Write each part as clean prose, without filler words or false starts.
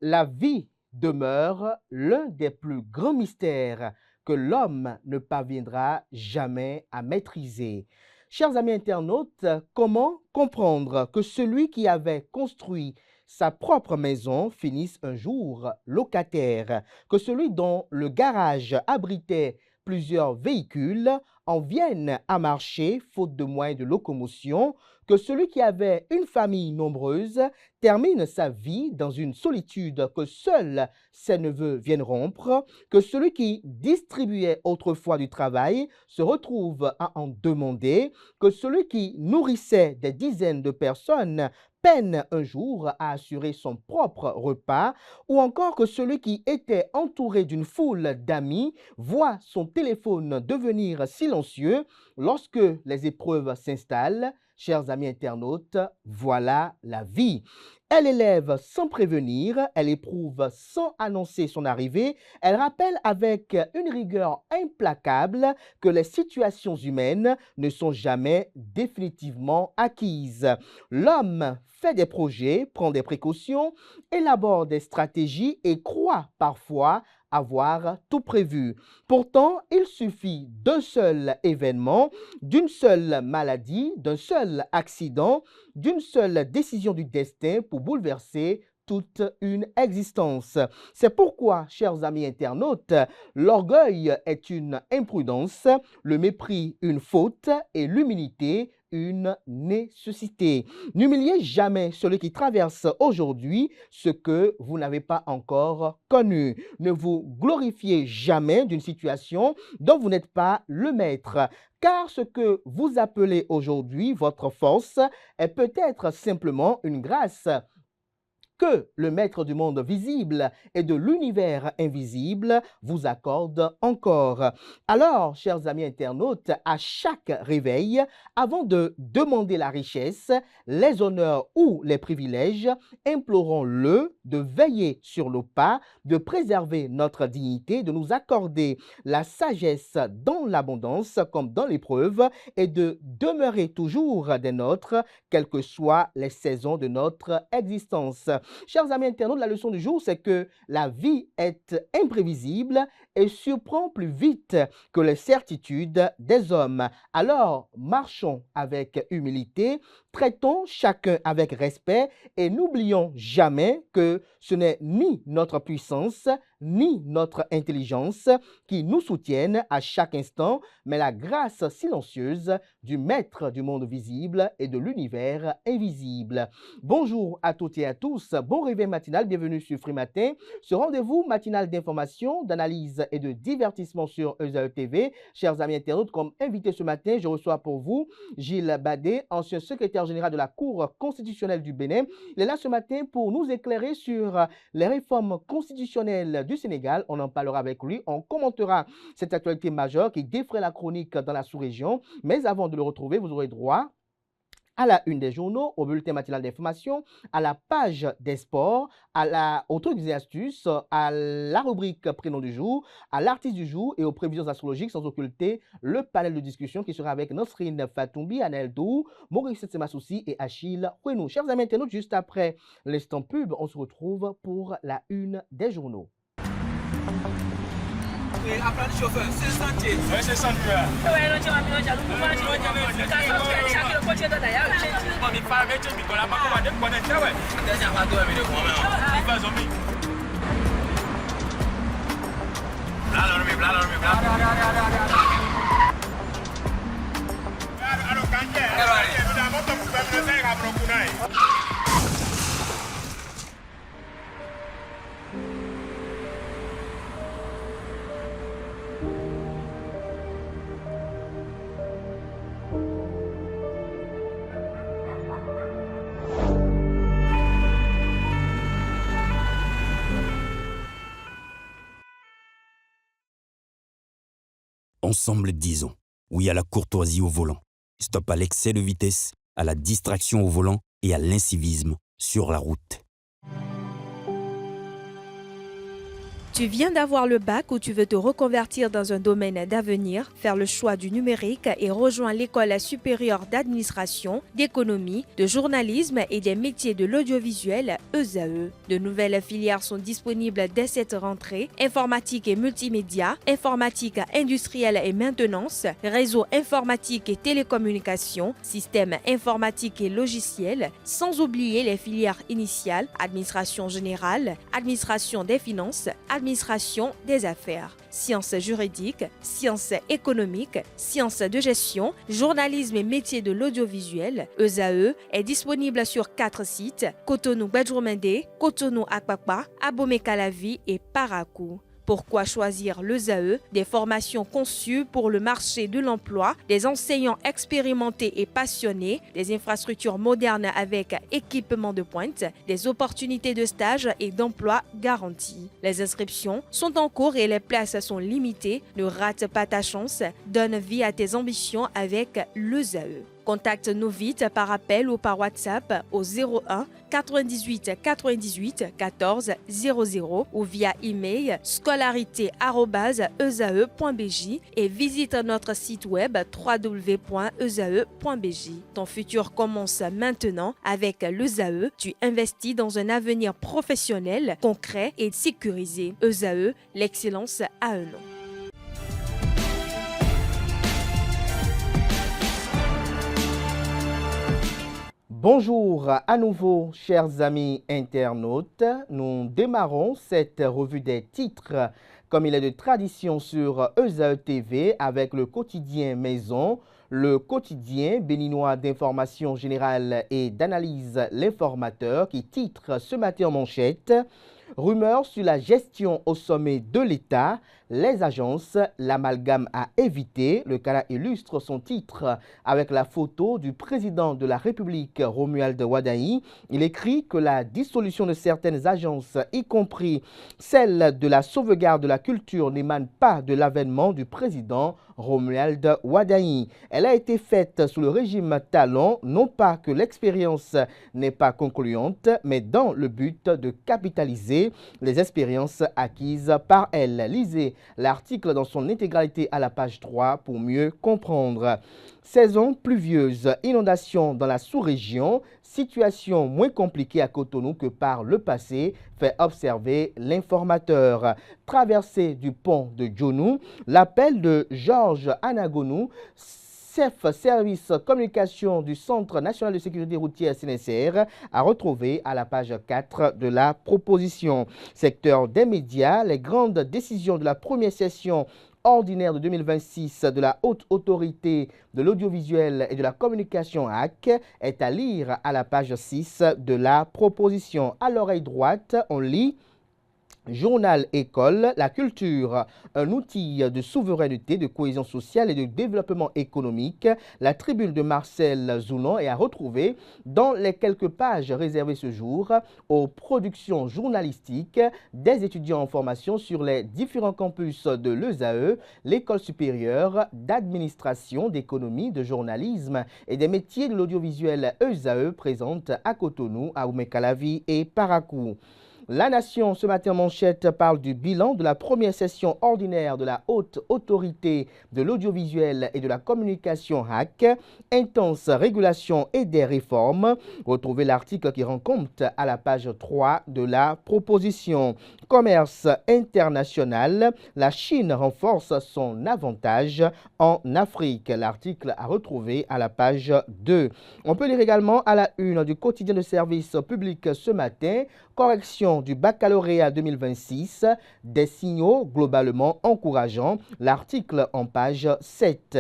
La vie demeure l'un des plus grands mystères que l'homme ne parviendra jamais à maîtriser. Chers amis internautes, comment comprendre que celui qui avait construit sa propre maison finisse un jour locataire, que celui dont le garage abritait plusieurs véhicules en vienne à marcher faute de moyens de locomotion, que celui qui avait une famille nombreuse termine sa vie dans une solitude que seuls ses neveux viennent rompre, que celui qui distribuait autrefois du travail se retrouve à en demander, que celui qui nourrissait des dizaines de personnes peine un jour à assurer son propre repas, ou encore que celui qui était entouré d'une foule d'amis voit son téléphone devenir silencieux lorsque les épreuves s'installent. Chers amis internautes, voilà la vie. Elle élève sans prévenir, elle éprouve sans annoncer son arrivée, elle rappelle avec une rigueur implacable que les situations humaines ne sont jamais définitivement acquises. L'homme fait des projets, prend des précautions, élabore des stratégies et croit parfois avoir tout prévu. Pourtant, il suffit d'un seul événement, d'une seule maladie, d'un seul accident, d'une seule décision du destin pour bouleverser toute une existence. C'est pourquoi, chers amis internautes, l'orgueil est une imprudence, le mépris une faute et l'humilité une nécessité. N'humiliez jamais celui qui traverse aujourd'hui ce que vous n'avez pas encore connu. Ne vous glorifiez jamais d'une situation dont vous n'êtes pas le maître. Car ce que vous appelez aujourd'hui votre force est peut-être simplement une grâce que le maître du monde visible et de l'univers invisible vous accorde encore. Alors, chers amis internautes, à chaque réveil, avant de demander la richesse, les honneurs ou les privilèges, implorons-le de veiller sur nos pas, de préserver notre dignité, de nous accorder la sagesse dans l'abondance comme dans l'épreuve et de demeurer toujours des nôtres, quelles que soient les saisons de notre existence. Chers amis internautes, la leçon du jour, c'est que la vie est imprévisible et surprend plus vite que les certitudes des hommes. Alors, marchons avec humilité, traitons chacun avec respect et n'oublions jamais que ce n'est ni notre puissance, ni notre intelligence qui nous soutiennent à chaque instant, mais la grâce silencieuse du Maître du monde visible et de l'univers invisible. Bonjour à toutes et à tous, bon réveil matinal, bienvenue sur Free Matin, ce rendez-vous matinal d'information, d'analyse et de divertissement sur ESAE TV. Chers amis internautes, comme invité ce matin, je reçois pour vous Gilles Badé, ancien secrétaire général de la Cour constitutionnelle du Bénin. Il est là ce matin pour nous éclairer sur les réformes constitutionnelles du Sénégal. On en parlera avec lui, on commentera cette actualité majeure qui défraie la chronique dans la sous-région. Mais avant de le retrouver, vous aurez droit à la une des journaux, au bulletin matinal d'information, à la page des sports, au truc des astuces, à la rubrique prénom du jour, à l'artiste du jour et aux prévisions astrologiques, sans occulter le panel de discussion qui sera avec Nosrine Fatoumbi, Anel Dou, Maurice Semasoussi et Achille Ouenou. Chers amis internautes, juste après l'instant pub, on se retrouve pour la une des journaux. Apprendre chauffeur, c'est sentier. Oui, c'est sentier. Ouais, non, tu vas me dire, nous allons chaque coach de d'ailleurs. On n'est pas avec lui, on n'a pas commandé pour connaître, ouais. Déjà, pas toi, mais de quoi, Il va zombie. Bla. Alors, quand il y a, Ensemble, disons oui à la courtoisie au volant. Stop à l'excès de vitesse, à la distraction au volant et à l'incivisme sur la route. Tu viens d'avoir le bac ou tu veux te reconvertir dans un domaine d'avenir, faire le choix du numérique et rejoindre l'école supérieure d'administration, d'économie, de journalisme et des métiers de l'audiovisuel ESAE. De nouvelles filières sont disponibles dès cette rentrée: informatique et multimédia, informatique industrielle et maintenance, réseau informatique et télécommunications, système informatique et logiciel, sans oublier les filières initiales: administration générale, administration des finances, administration des affaires, sciences juridiques, sciences économiques, sciences de gestion, journalisme et métiers de l'audiovisuel. ESAE est disponible sur 4 sites: Cotonou-Badjourmendé, Cotonou-Akpakpa, Abomey-Calavi et Parakou. Pourquoi choisir l'ESAE? Des formations conçues pour le marché de l'emploi, des enseignants expérimentés et passionnés, des infrastructures modernes avec équipement de pointe, des opportunités de stage et d'emploi garanties. Les inscriptions sont en cours et les places sont limitées. Ne rate pas ta chance. Donne vie à tes ambitions avec l'ESAE. Contacte-nous vite par appel ou par WhatsApp au 01 98 98 14 00 ou via email scolarité@esae.bj et visite notre site web www.esae.bj. Ton futur commence maintenant avec l'ESAE. Tu investis dans un avenir professionnel, concret et sécurisé. ESAE, l'excellence à un nom. Bonjour à nouveau, chers amis internautes. Nous démarrons cette revue des titres comme il est de tradition sur ESAE TV avec le quotidien Maison, le quotidien béninois d'information générale et d'analyse L'Informateur qui titre ce matin en manchette: rumeurs sur la gestion au sommet de l'État, les agences, l'amalgame à éviter. Le Canard illustre son titre avec la photo du président de la République, Romuald Wadaï. Il écrit que la dissolution de certaines agences, y compris celle de la sauvegarde de la culture, n'émane pas de l'avènement du président Romuald Wadaï. Elle a été faite sous le régime Talon, non pas que l'expérience n'est pas concluante, mais dans le but de capitaliser les expériences acquises par elle. Lisez l'article dans son intégralité à la page 3 pour mieux comprendre. Saison pluvieuse, inondations dans la sous-région, situation moins compliquée à Cotonou que par le passé, fait observer l'Informateur. Traversée du pont de Djonou, l'appel de Georges Anagonou, chef service communication du Centre national de sécurité routière CNSR, a retrouvé à la page 4 de la proposition. Secteur des médias, les grandes décisions de la première session ordinaire de 2026 de la Haute Autorité de l'Audiovisuel et de la Communication HAC est à lire à la page 6 de la proposition. À l'oreille droite, on lit: Journal École, la culture, un outil de souveraineté, de cohésion sociale et de développement économique. La tribune de Marcel Zounon est à retrouver dans les quelques pages réservées ce jour aux productions journalistiques des étudiants en formation sur les différents campus de l'ESAE, l'École supérieure d'administration, d'économie, de journalisme et des métiers de l'audiovisuel ESAE présente à Cotonou, à Abomey-Calavi et Parakou. La Nation, ce matin, manchette, parle du bilan de la première session ordinaire de la Haute Autorité de l'Audiovisuel et de la Communication HAC, intense régulation et des réformes. Retrouvez l'article qui rend compte à la page 3 de la proposition. Commerce international, la Chine renforce son avantage en Afrique. L'article à retrouver à la page 2. On peut lire également à la une du quotidien de service public ce matin: correction du baccalauréat 2026, des signaux globalement encourageants. L'article en page 7.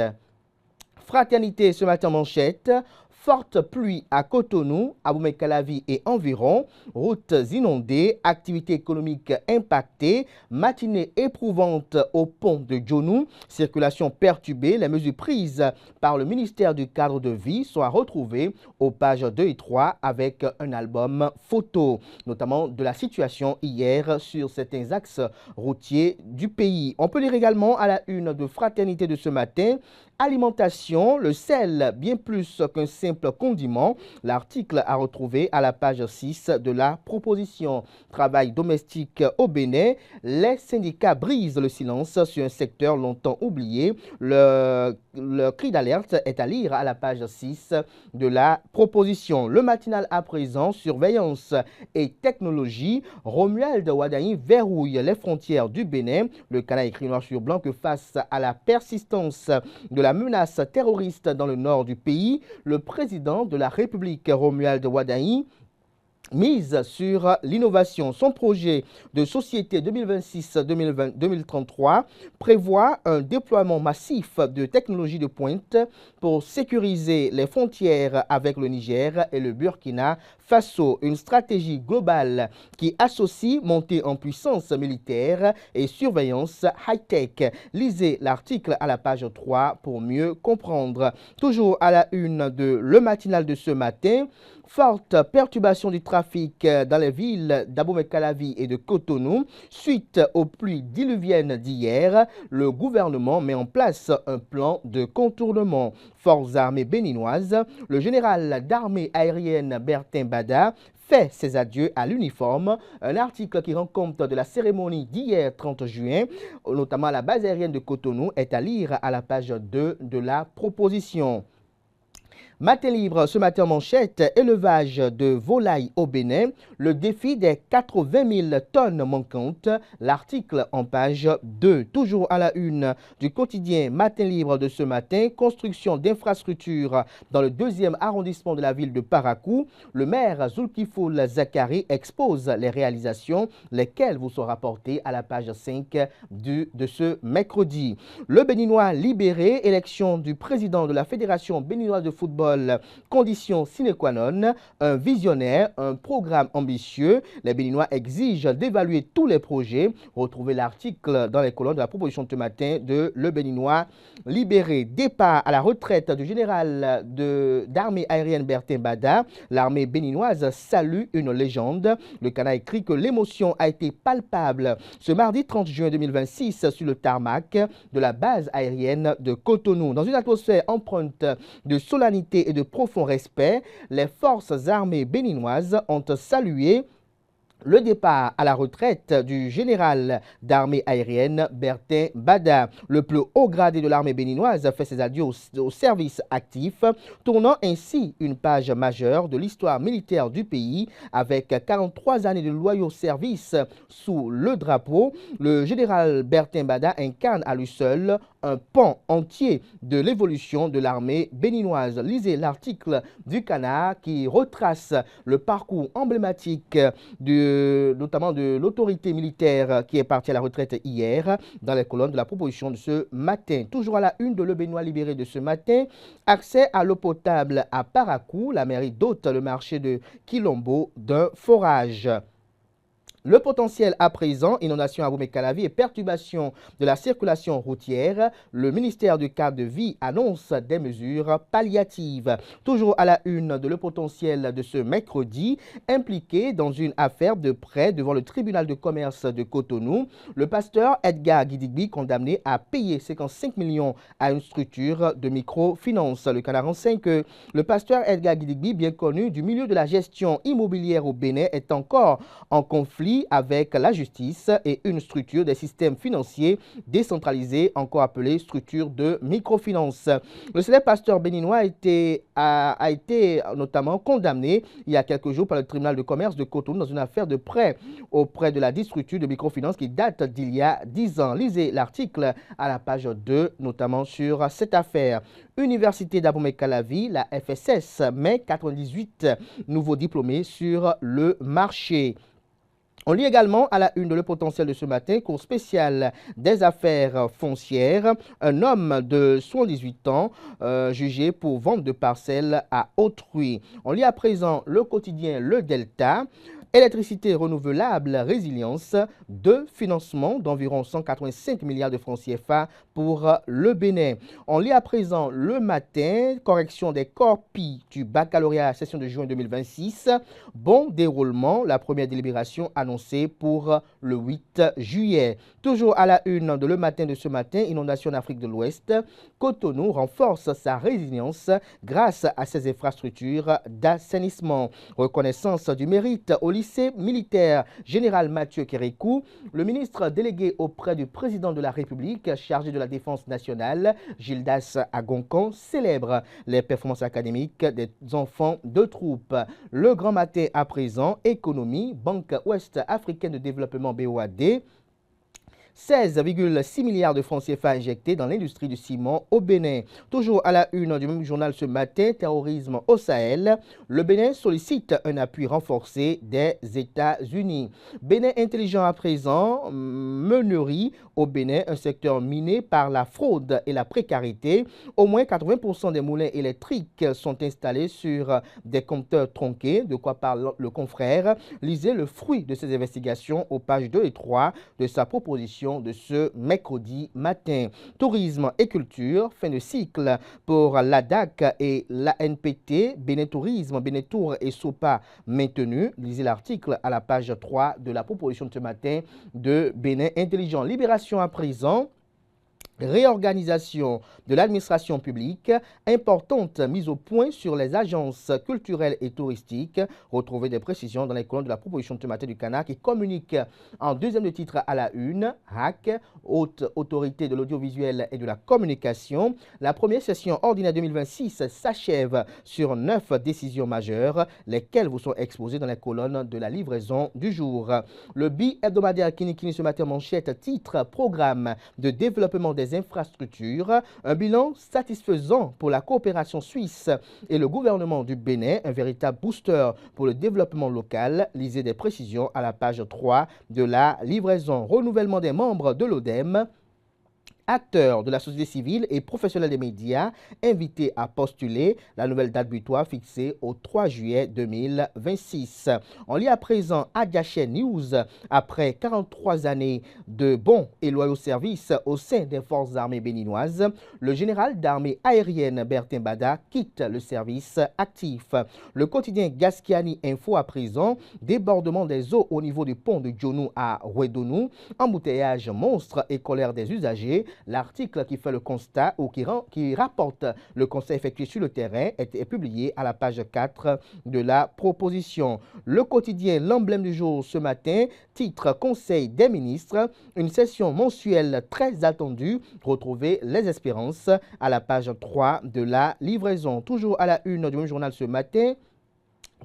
Fraternité ce matin manchette: forte pluie à Cotonou, à Abomey-Calavi et environ, routes inondées, activités économiques impactées, matinée éprouvante au pont de Djonou, circulation perturbée. Les mesures prises par le ministère du cadre de vie sont à retrouver aux pages 2 et 3 avec un album photo, notamment de la situation hier sur certains axes routiers du pays. On peut lire également à la une de Fraternité de ce matin: Alimentation, le sel, bien plus qu'un simple condiment. L'article à retrouver à la page 6 de la proposition. Travail domestique au Bénin, les syndicats brisent le silence sur un secteur longtemps oublié. Le cri d'alerte est à lire à la page 6 de la proposition. Le matinal à présent, surveillance et technologie. Romuald Wadaï verrouille les frontières du Bénin. Le Canada écrit noir sur blanc que face à la persistance de la menace terroriste dans le nord du pays, le président de la République, Romuald Wadaï, mise sur l'innovation. Son projet de société 2026-2033 prévoit un déploiement massif de technologies de pointe pour sécuriser les frontières avec le Niger et le Burkina Faso. Une stratégie globale qui associe montée en puissance militaire et surveillance high-tech. Lisez l'article à la page 3 pour mieux comprendre. Toujours à la une de Le Matinal de ce matin, forte perturbation du trafic dans les villes d'Abomey-Calavi et de Cotonou. Suite aux pluies diluviennes d'hier, le gouvernement met en place un plan de contournement. Forces armées béninoises, le général d'armée aérienne Bertin Bada fait ses adieux à l'uniforme. Un article qui rend compte de la cérémonie d'hier 30 juin, notamment à la base aérienne de Cotonou, est à lire à la page 2 de la proposition. Matin libre, ce matin manchette, élevage de volailles au Bénin, le défi des 80 000 tonnes manquantes, l'article en page 2. Toujours à la une du quotidien Matin libre de ce matin, construction d'infrastructures dans le 2e arrondissement de la ville de Parakou. Le maire Zulkiful Zakari expose les réalisations, lesquelles vous sont rapportées à la page 5 de ce mercredi. Le Béninois libéré, élection du président de la Fédération béninoise de football, condition sine qua non, un visionnaire, un programme ambitieux. Les Béninois exigent d'évaluer tous les projets. Retrouvez l'article dans les colonnes de la proposition de ce matin de Le Béninois libéré. Départ à la retraite du général d'armée aérienne Bertin Bada. L'armée béninoise salue une légende. Le Canada écrit que l'émotion a été palpable ce mardi 30 juin 2026 sur le tarmac de la base aérienne de Cotonou. Dans une atmosphère empreinte de solennité et de profond respect, les forces armées béninoises ont salué le départ à la retraite du général d'armée aérienne Bertin Bada. Le plus haut gradé de l'armée béninoise fait ses adieux au service actif, tournant ainsi une page majeure de l'histoire militaire du pays. Avec 43 années de loyaux services sous le drapeau, le général Bertin Bada incarne à lui seul un pan entier de l'évolution de l'armée béninoise. Lisez l'article du Canard qui retrace le parcours emblématique notamment de l'autorité militaire qui est partie à la retraite hier dans les colonnes de la proposition de ce matin. Toujours à la une de Le Béninois libéré de ce matin, accès à l'eau potable à Parakou, la mairie dote le marché de Quilombo d'un forage. Le potentiel à présent, inondation à Abomey-Calavi et perturbation de la circulation routière, le ministère du cadre de vie annonce des mesures palliatives. Toujours à la une de Le Potentiel de ce mercredi, impliqué dans une affaire de prêt devant le tribunal de commerce de Cotonou, le pasteur Edgar Gidigbi condamné à payer 55 millions à une structure de microfinance. Le Canard renseigne que le pasteur Edgar Gidigbi, bien connu du milieu de la gestion immobilière au Bénin, est encore en conflit avec la justice et une structure des systèmes financiers décentralisés, encore appelée structure de microfinance. Le célèbre pasteur béninois a été notamment condamné il y a quelques jours par le tribunal de commerce de Cotonou dans une affaire de prêt auprès de la structure de microfinance qui date d'il y a 10 ans. Lisez l'article à la page 2, notamment sur cette affaire. Université d'Abomey-Calavi, la FSS, met 98 nouveaux diplômés sur le marché. On lit également à la une de Le Potentiel de ce matin, cours spécial des affaires foncières, un homme de 78 ans jugé pour vente de parcelles à autrui. On lit à présent le quotidien Le Delta. Électricité renouvelable, résilience, de financement d'environ 185 milliards de francs CFA pour le Bénin. On lit à présent le matin, correction des corpis du baccalauréat session de juin 2026. Bon déroulement, la première délibération annoncée pour le 8 juillet. Toujours à la une de le matin de ce matin, inondation en Afrique de l'Ouest. Cotonou renforce sa résilience grâce à ses infrastructures d'assainissement. Reconnaissance du mérite au lycée militaire général Mathieu Kérékou. Le ministre délégué auprès du président de la République chargé de la défense nationale, Gildas Agoncan, célèbre les performances académiques des enfants de troupes. Le grand matin à présent, économie, Banque Ouest africaine de développement BOAD. 16,6 milliards de francs CFA injectés dans l'industrie du ciment au Bénin. Toujours à la une du même journal ce matin, terrorisme au Sahel. Le Bénin sollicite un appui renforcé des États-Unis. Bénin intelligent à présent, meunerie au Bénin, un secteur miné par la fraude et la précarité. Au moins 80% des moulins électriques sont installés sur des compteurs tronqués. De quoi parle le confrère? Lisez le fruit de ces investigations aux pages 2 et 3 de sa proposition de ce mercredi matin. Tourisme et culture, fin de cycle pour l'ADAC et l'ANPT, Bénin Tourisme, Bénin Tour et SOPA maintenus. Lisez l'article à la page 3 de la proposition de ce matin de Bénin Intelligent. Libération à présent. Réorganisation de l'administration publique, importante mise au point sur les agences culturelles et touristiques. Retrouvez des précisions dans les colonnes de la proposition de ce matin du Canard qui communique en deuxième titre à la une. HAC, Haute Autorité de l'Audiovisuel et de la Communication. La première session ordinaire 2026 s'achève sur 9 décisions majeures, lesquelles vous sont exposées dans les colonnes de la livraison du jour. Le bi-hebdomadaire Kinikini ce matin manchette, titre, programme de développement des infrastructures, un bilan satisfaisant pour la coopération suisse et le gouvernement du Bénin, un véritable booster pour le développement local. Lisez des précisions à la page 3 de la livraison. Renouvellement des membres de l'ODEM. Acteurs de la société civile et professionnels des médias invités à postuler, la nouvelle date butoir fixée au 3 juillet 2026. On lit à présent Adiaché News. Après 43 années de bons et loyaux services au sein des forces armées béninoises, le général d'armée aérienne Bertin Bada quitte le service actif. Le quotidien Gaskiani Info à présent, débordement des eaux au niveau du pont de Djonou à Ouedonou, embouteillage monstre et colère des usagers. L'article qui fait le constat ou qui rapporte le constat effectué sur le terrain est publié à la page 4 de la proposition. Le quotidien L'Emblème du jour ce matin, titre Conseil des ministres, une session mensuelle très attendue. Retrouvez les espérances à la page 3 de la livraison. Toujours à la une du même journal ce matin.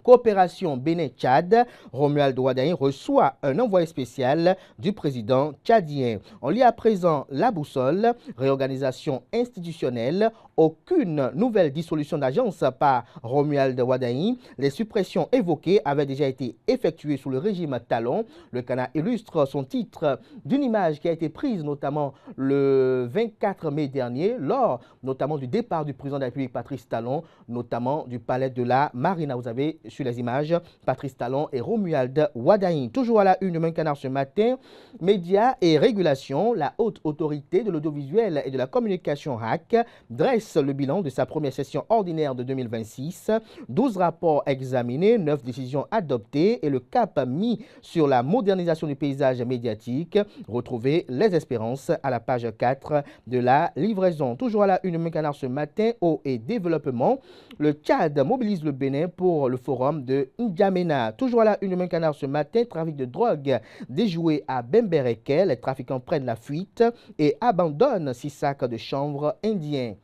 Coopération Bénin-Tchad, Romuald Ouadaï reçoit un envoyé spécial du président tchadien. On lit à présent la boussole, réorganisation institutionnelle, aucune nouvelle dissolution d'agence par Romuald Ouadaï. Les suppressions évoquées avaient déjà été effectuées sous le régime Talon. Le Canard illustre son titre d'une image qui a été prise notamment le 24 mai dernier, lors notamment du départ du président de la République Patrice Talon, notamment du palais de la Marina. Vous avez sur les images Patrice Talon et Romuald Ouadaï. Toujours à la une de Même Canard ce matin, médias et régulation, la haute autorité de l'audiovisuel et de la communication HAC dresse le bilan de sa première session ordinaire de 2026. 12 rapports examinés, 9 décisions adoptées et le cap mis sur la modernisation du paysage médiatique. Retrouvez les espérances à la page 4 de la livraison. Toujours à la une de Même Canard ce matin, eau et développement. Le Tchad mobilise le Bénin pour le forum de N'Djamena. Toujours à la une de Même Canard ce matin, trafic de drogue déjoué à Bembereke. Les trafiquants prennent la fuite et abandonnent 6 sacs de chanvre indien.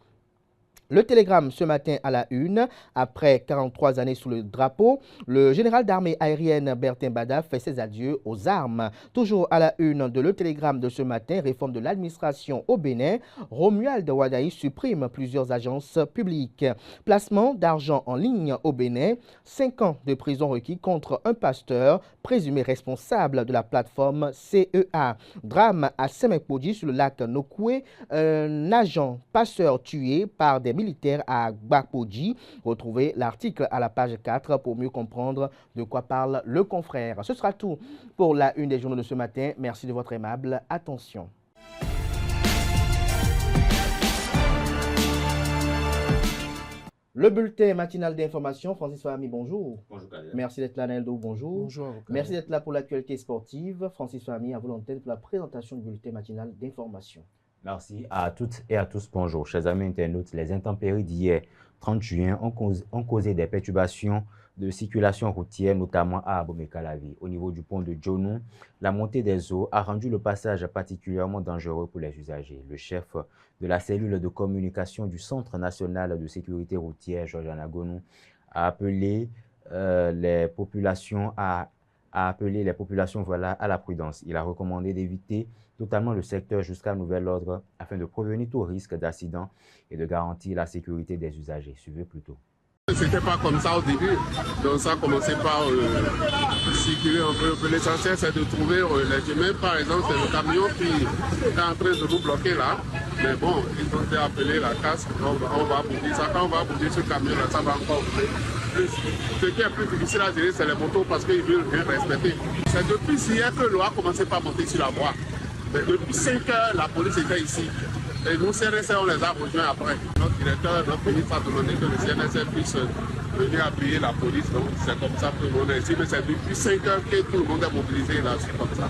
Le Télégramme ce matin à la une, après 43 années sous le drapeau, le général d'armée aérienne Bertin Bada fait ses adieux aux armes. Toujours à la une de Le Télégramme de ce matin, réforme de l'administration au Bénin, Romuald Ouadaï supprime plusieurs agences publiques. Placement d'argent en ligne au Bénin, 5 ans de prison requis contre un pasteur présumé responsable de la plateforme CEA. Drame à Semekpodi sur le lac Nokoué, un agent passeur tué par des militaires à Gbakpodji. Retrouvez l'article à la page 4 pour mieux comprendre de quoi parle le confrère. Ce sera tout pour la une des journaux de ce matin. Merci de votre aimable attention. Le bulletin matinal d'information, Francis Fahmi, bonjour. Bonjour Kader. Merci d'être là, Neldo, bonjour. Bonjour. Merci d'être là pour l'actualité sportive. Francis Fahmi, à vous l'antenne pour la présentation du bulletin matinal d'information. Merci à toutes et à tous. Bonjour, chers amis internautes. Les intempéries d'hier, 30 juin, ont causé des perturbations de circulation routière, notamment à Abomey-Calavi. Au niveau du pont de Djonou, la montée des eaux a rendu le passage particulièrement dangereux pour les usagers. Le chef de la cellule de communication du Centre national de sécurité routière, Georges Anagonou, a appelé les populations à la prudence. Il a recommandé d'éviter totalement le secteur jusqu'à nouvel ordre afin de prévenir tout risque d'accident et de garantir la sécurité des usagers. Suivez plutôt. C'était pas comme ça au début, donc ça commençait par circuler un peu. L'essentiel c'est de trouver les chemins. Par exemple, c'est le camion qui est en train de nous bloquer là. Mais bon, ils ont été appelés la casse, on va bouger ça. Quand on va bouger ce camion là, ça va encore plus. Ce qui est plus difficile à gérer, c'est les motos parce qu'ils veulent rien respecter. C'est depuis hier que l'eau a commencé par monter sur la voie. Mais depuis 5 heures, la police était ici. Et nous, CNSA, on les a rejoints après. Notre directeur, notre ministre a demandé que le CNSA puisse venir appuyer la police. Donc, c'est comme ça que l'on est ici. Mais c'est depuis 5 heures que tout le monde est mobilisé là, c'est comme ça.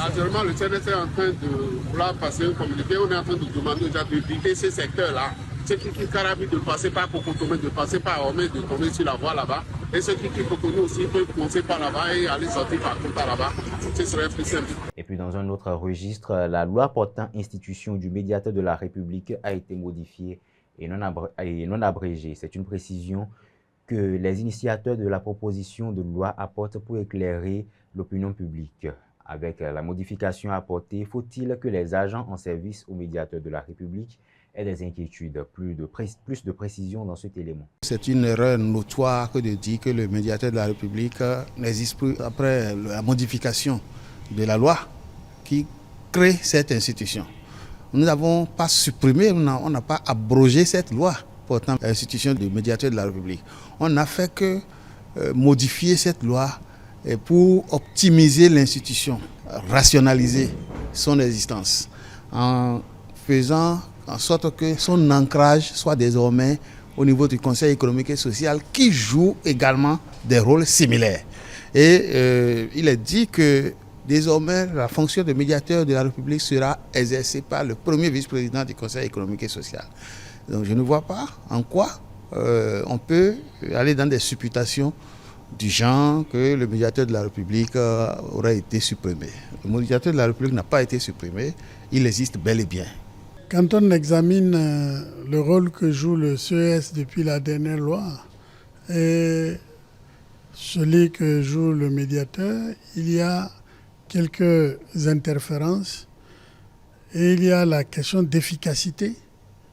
Actuellement, le CNSA est en train de vouloir passer un communiqué. On est en train de demander déjà d'éviter ces secteurs-là. Ceux qui quittent Carabi de passer par Kokotomé, de passer par Homé, de tomber sur la voie là-bas. Et ceux qui quittent Kokotomé aussi peuvent commencer par là-bas et aller sortir par Kota là-bas. Ce serait plus simple. Et puis dans un autre registre, la loi portant institution du médiateur de la République a été modifiée et non abrégée. C'est une précision que les initiateurs de la proposition de loi apportent pour éclairer l'opinion publique. Avec la modification apportée, faut-il que les agents en service au médiateur de la République aient des inquiétudes, plus de précision dans cet élément? C'est une erreur notoire que de dire que le médiateur de la République n'existe plus après la modification de la loi qui crée cette institution. Nous n'avons pas supprimé, on n'a pas abrogé cette loi portant l'institution du médiateur de la République. On n'a fait que modifier cette loi pour optimiser l'institution, rationaliser son existence, en faisant en sorte que son ancrage soit désormais au niveau du Conseil économique et social qui joue également des rôles similaires. Et il est dit que désormais la fonction de médiateur de la République sera exercée par le premier vice-président du Conseil économique et social. Donc je ne vois pas en quoi on peut aller dans des supputations du genre que le médiateur de la République aurait été supprimé. Le médiateur de la République n'a pas été supprimé, il existe bel et bien. Quand on examine le rôle que joue le CES depuis la dernière loi et celui que joue le médiateur, il y a quelques interférences et il y a la question d'efficacité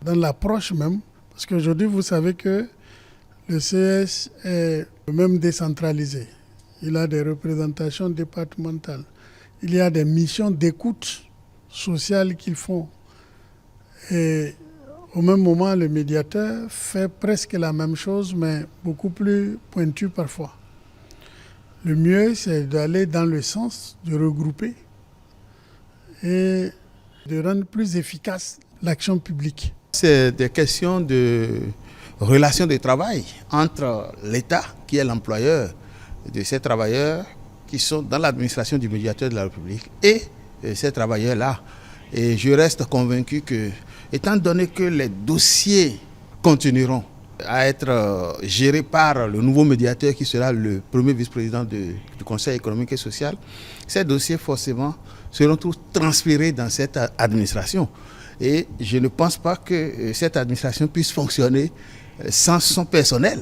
dans l'approche même. Parce qu'aujourd'hui, vous savez que le CES est même décentralisé. Il a des représentations départementales. Il y a des missions d'écoute sociale qu'ils font. Et au même moment, le médiateur fait presque la même chose, mais beaucoup plus pointu parfois. Le mieux, c'est d'aller dans le sens de regrouper et de rendre plus efficace l'action publique. C'est des questions de relations de travail entre l'État, qui est l'employeur de ces travailleurs qui sont dans l'administration du médiateur de la République, et ces travailleurs-là. Et je reste convaincu que, étant donné que les dossiers continueront à être gérés par le nouveau médiateur qui sera le premier vice-président du Conseil économique et social, ces dossiers forcément seront tous transférés dans cette administration. Et je ne pense pas que cette administration puisse fonctionner sans son personnel.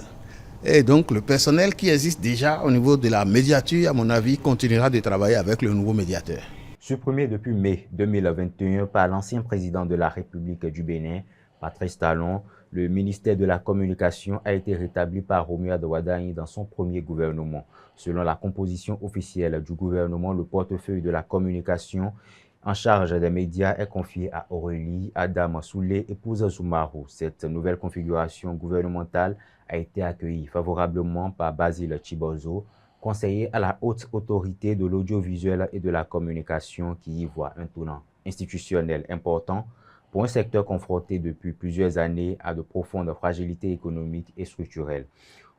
Et donc le personnel qui existe déjà au niveau de la médiature, à mon avis, continuera de travailler avec le nouveau médiateur. Supprimé depuis mai 2021 par l'ancien président de la République du Bénin, Patrice Talon, le ministère de la Communication a été rétabli par Romuald Adowadani dans son premier gouvernement. Selon la composition officielle du gouvernement, le portefeuille de la communication en charge des médias est confiée à Aurélie Adam Soulé, épouse Soumarou. Cette nouvelle configuration gouvernementale a été accueillie favorablement par Basile Chibozo, conseiller à la haute autorité de l'audiovisuel et de la communication, qui y voit un tournant institutionnel important pour un secteur confronté depuis plusieurs années à de profondes fragilités économiques et structurelles.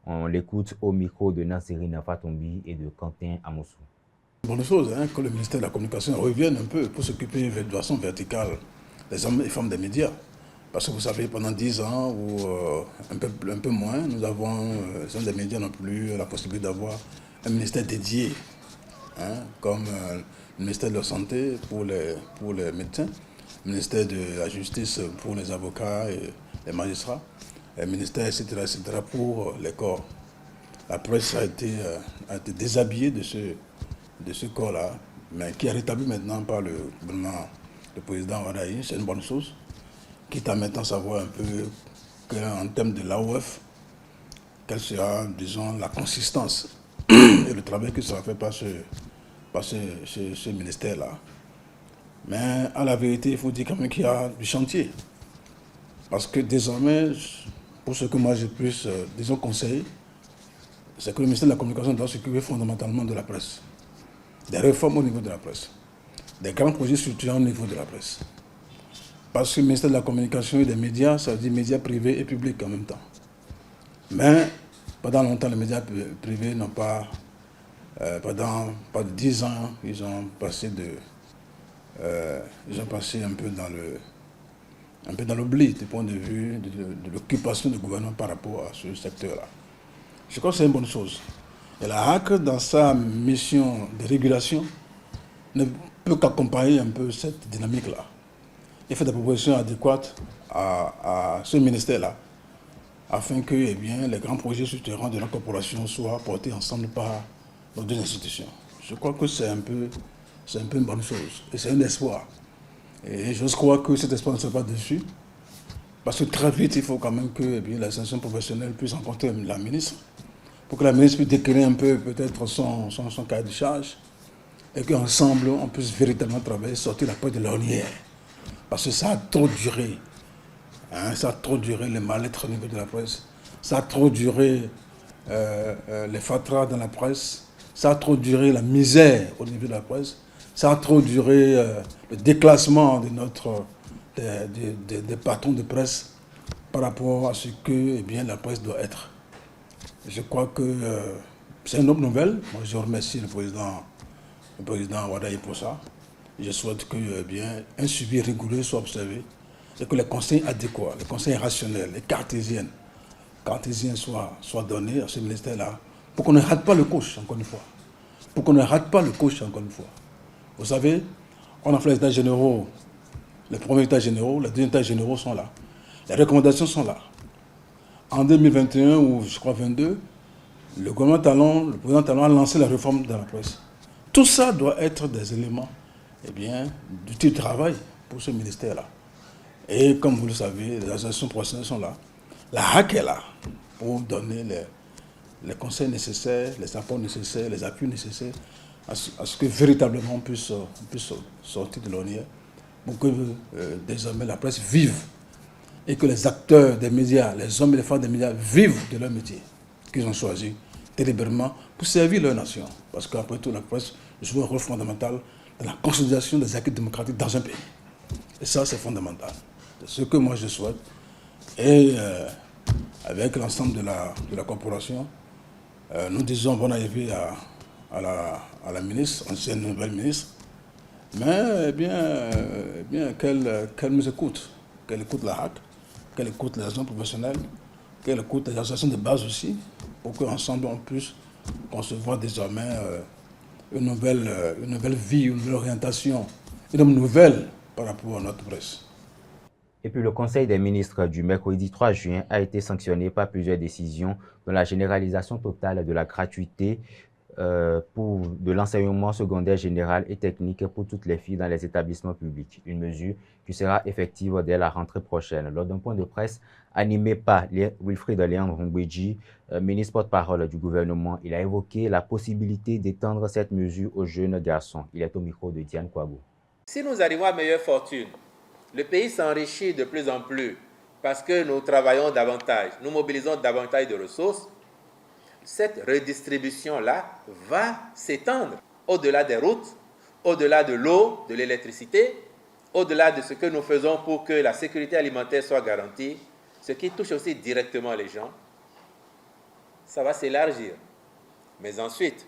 On l'écoute au micro de Nassirine Fatombi et de Quentin Amoussou. Bonne chose que le ministère de la Communication revienne un peu pour s'occuper de façon verticale des hommes et femmes des médias. Parce que vous savez, pendant 10 ans ou un peu moins, nous avons, les hommes des médias n'ont plus la possibilité d'avoir un ministère dédié, comme le ministère de la Santé pour les médecins, le ministère de la Justice pour les avocats et les magistrats, le ministère, etc., pour les corps. La presse a été déshabillée de ce corps-là, mais qui est rétabli maintenant par le gouvernement, le président Wadaï. C'est une bonne chose, quitte à maintenant savoir un peu en termes de l'AOF, quelle sera, disons, la consistance et le travail qui sera fait par ce ministère-là. Mais à la vérité, il faut dire quand même qu'il y a du chantier. Parce que désormais, pour ce que moi j'ai plus, disons, conseillé, c'est que le ministère de la Communication doit s'occuper fondamentalement de la presse. Des réformes au niveau de la presse. Des grands projets structurants au niveau de la presse. Parce que le ministère de la Communication et des médias, ça veut dire médias privés et publics en même temps. Mais pendant longtemps, les médias privés n'ont pas, pendant pas de 10 ans, ils ont passé un peu dans l'oubli du point de vue de l'occupation du gouvernement par rapport à ce secteur-là. Je crois que c'est une bonne chose. Et la HAC, dans sa mission de régulation, ne peut qu'accompagner un peu cette dynamique-là. Il fait des propositions adéquates à ce ministère-là, afin que les grands projets structurants de la corporation soient portés ensemble par nos deux institutions. Je crois que c'est un peu une bonne chose, et c'est un espoir. Et je crois que cet espoir ne sera pas dessus, parce que très vite, il faut quand même que les institutions professionnelles puissent rencontrer la ministre, pour que la ministre puisse décliner un peu peut-être son cahier de charge, et qu'ensemble, on puisse véritablement travailler, sortir la presse de l'ornière. Parce que ça a trop duré. Ça a trop duré le mal-être au niveau de la presse. Ça a trop duré les fatras dans la presse. Ça a trop duré la misère au niveau de la presse. Ça a trop duré le déclassement des patrons de presse par rapport à ce que la presse doit être. Je crois que c'est une autre nouvelle. Moi, je remercie le président Wadaï pour ça. Je souhaite que un suivi rigoureux soit observé et que les conseils adéquats, les conseils rationnels, les cartésiens soient donnés à ce ministère-là pour qu'on ne rate pas le coach, encore une fois. Pour qu'on ne rate pas le coach, encore une fois. Vous savez, on a fait les états généraux, les premiers états généraux, les deuxièmes états généraux sont là. Les recommandations sont là. En 2021 ou je crois 2022, le président Talon a lancé la réforme de la presse. Tout ça doit être des éléments du travail pour ce ministère-là. Et comme vous le savez, les associations professionnelles sont là. La HAC est là pour donner les conseils nécessaires, les apports nécessaires, les appuis nécessaires à ce que véritablement on puisse sortir de l'ornière pour que désormais la presse vive et que les acteurs des médias, les hommes et les femmes des médias vivent de leur métier qu'ils ont choisi délibérément pour servir leur nation. Parce qu'après tout, la presse joue un rôle fondamental dans la consolidation des acquis démocratiques dans un pays. Et ça, c'est fondamental. C'est ce que moi je souhaite. Et avec l'ensemble de la corporation, nous disons bon arrivée à la ministre, ancienne nouvelle ministre, mais qu'elle nous écoute, qu'elle écoute la HAC, qu'elle écoute les associations professionnelles, qu'elle écoute les associations de base aussi, pour qu'ensemble on puisse concevoir désormais une nouvelle vie, une nouvelle orientation, une nouvelle par rapport à notre presse. Et puis le Conseil des ministres du mercredi 3 juin a été sanctionné par plusieurs décisions, dont la généralisation totale de la gratuité de l'enseignement secondaire général et technique pour toutes les filles dans les établissements publics. Une mesure qui sera effective dès la rentrée prochaine. Lors d'un point de presse animé par Wilfried Léandre Ngwedji, ministre porte-parole du gouvernement, il a évoqué la possibilité d'étendre cette mesure aux jeunes garçons. Il est au micro de Diane Kouabou. Si nous arrivons à meilleure fortune, le pays s'enrichit de plus en plus parce que nous travaillons davantage, nous mobilisons davantage de ressources, cette redistribution-là va s'étendre au-delà des routes, au-delà de l'eau, de l'électricité, au-delà de ce que nous faisons pour que la sécurité alimentaire soit garantie, ce qui touche aussi directement les gens, ça va s'élargir. Mais ensuite,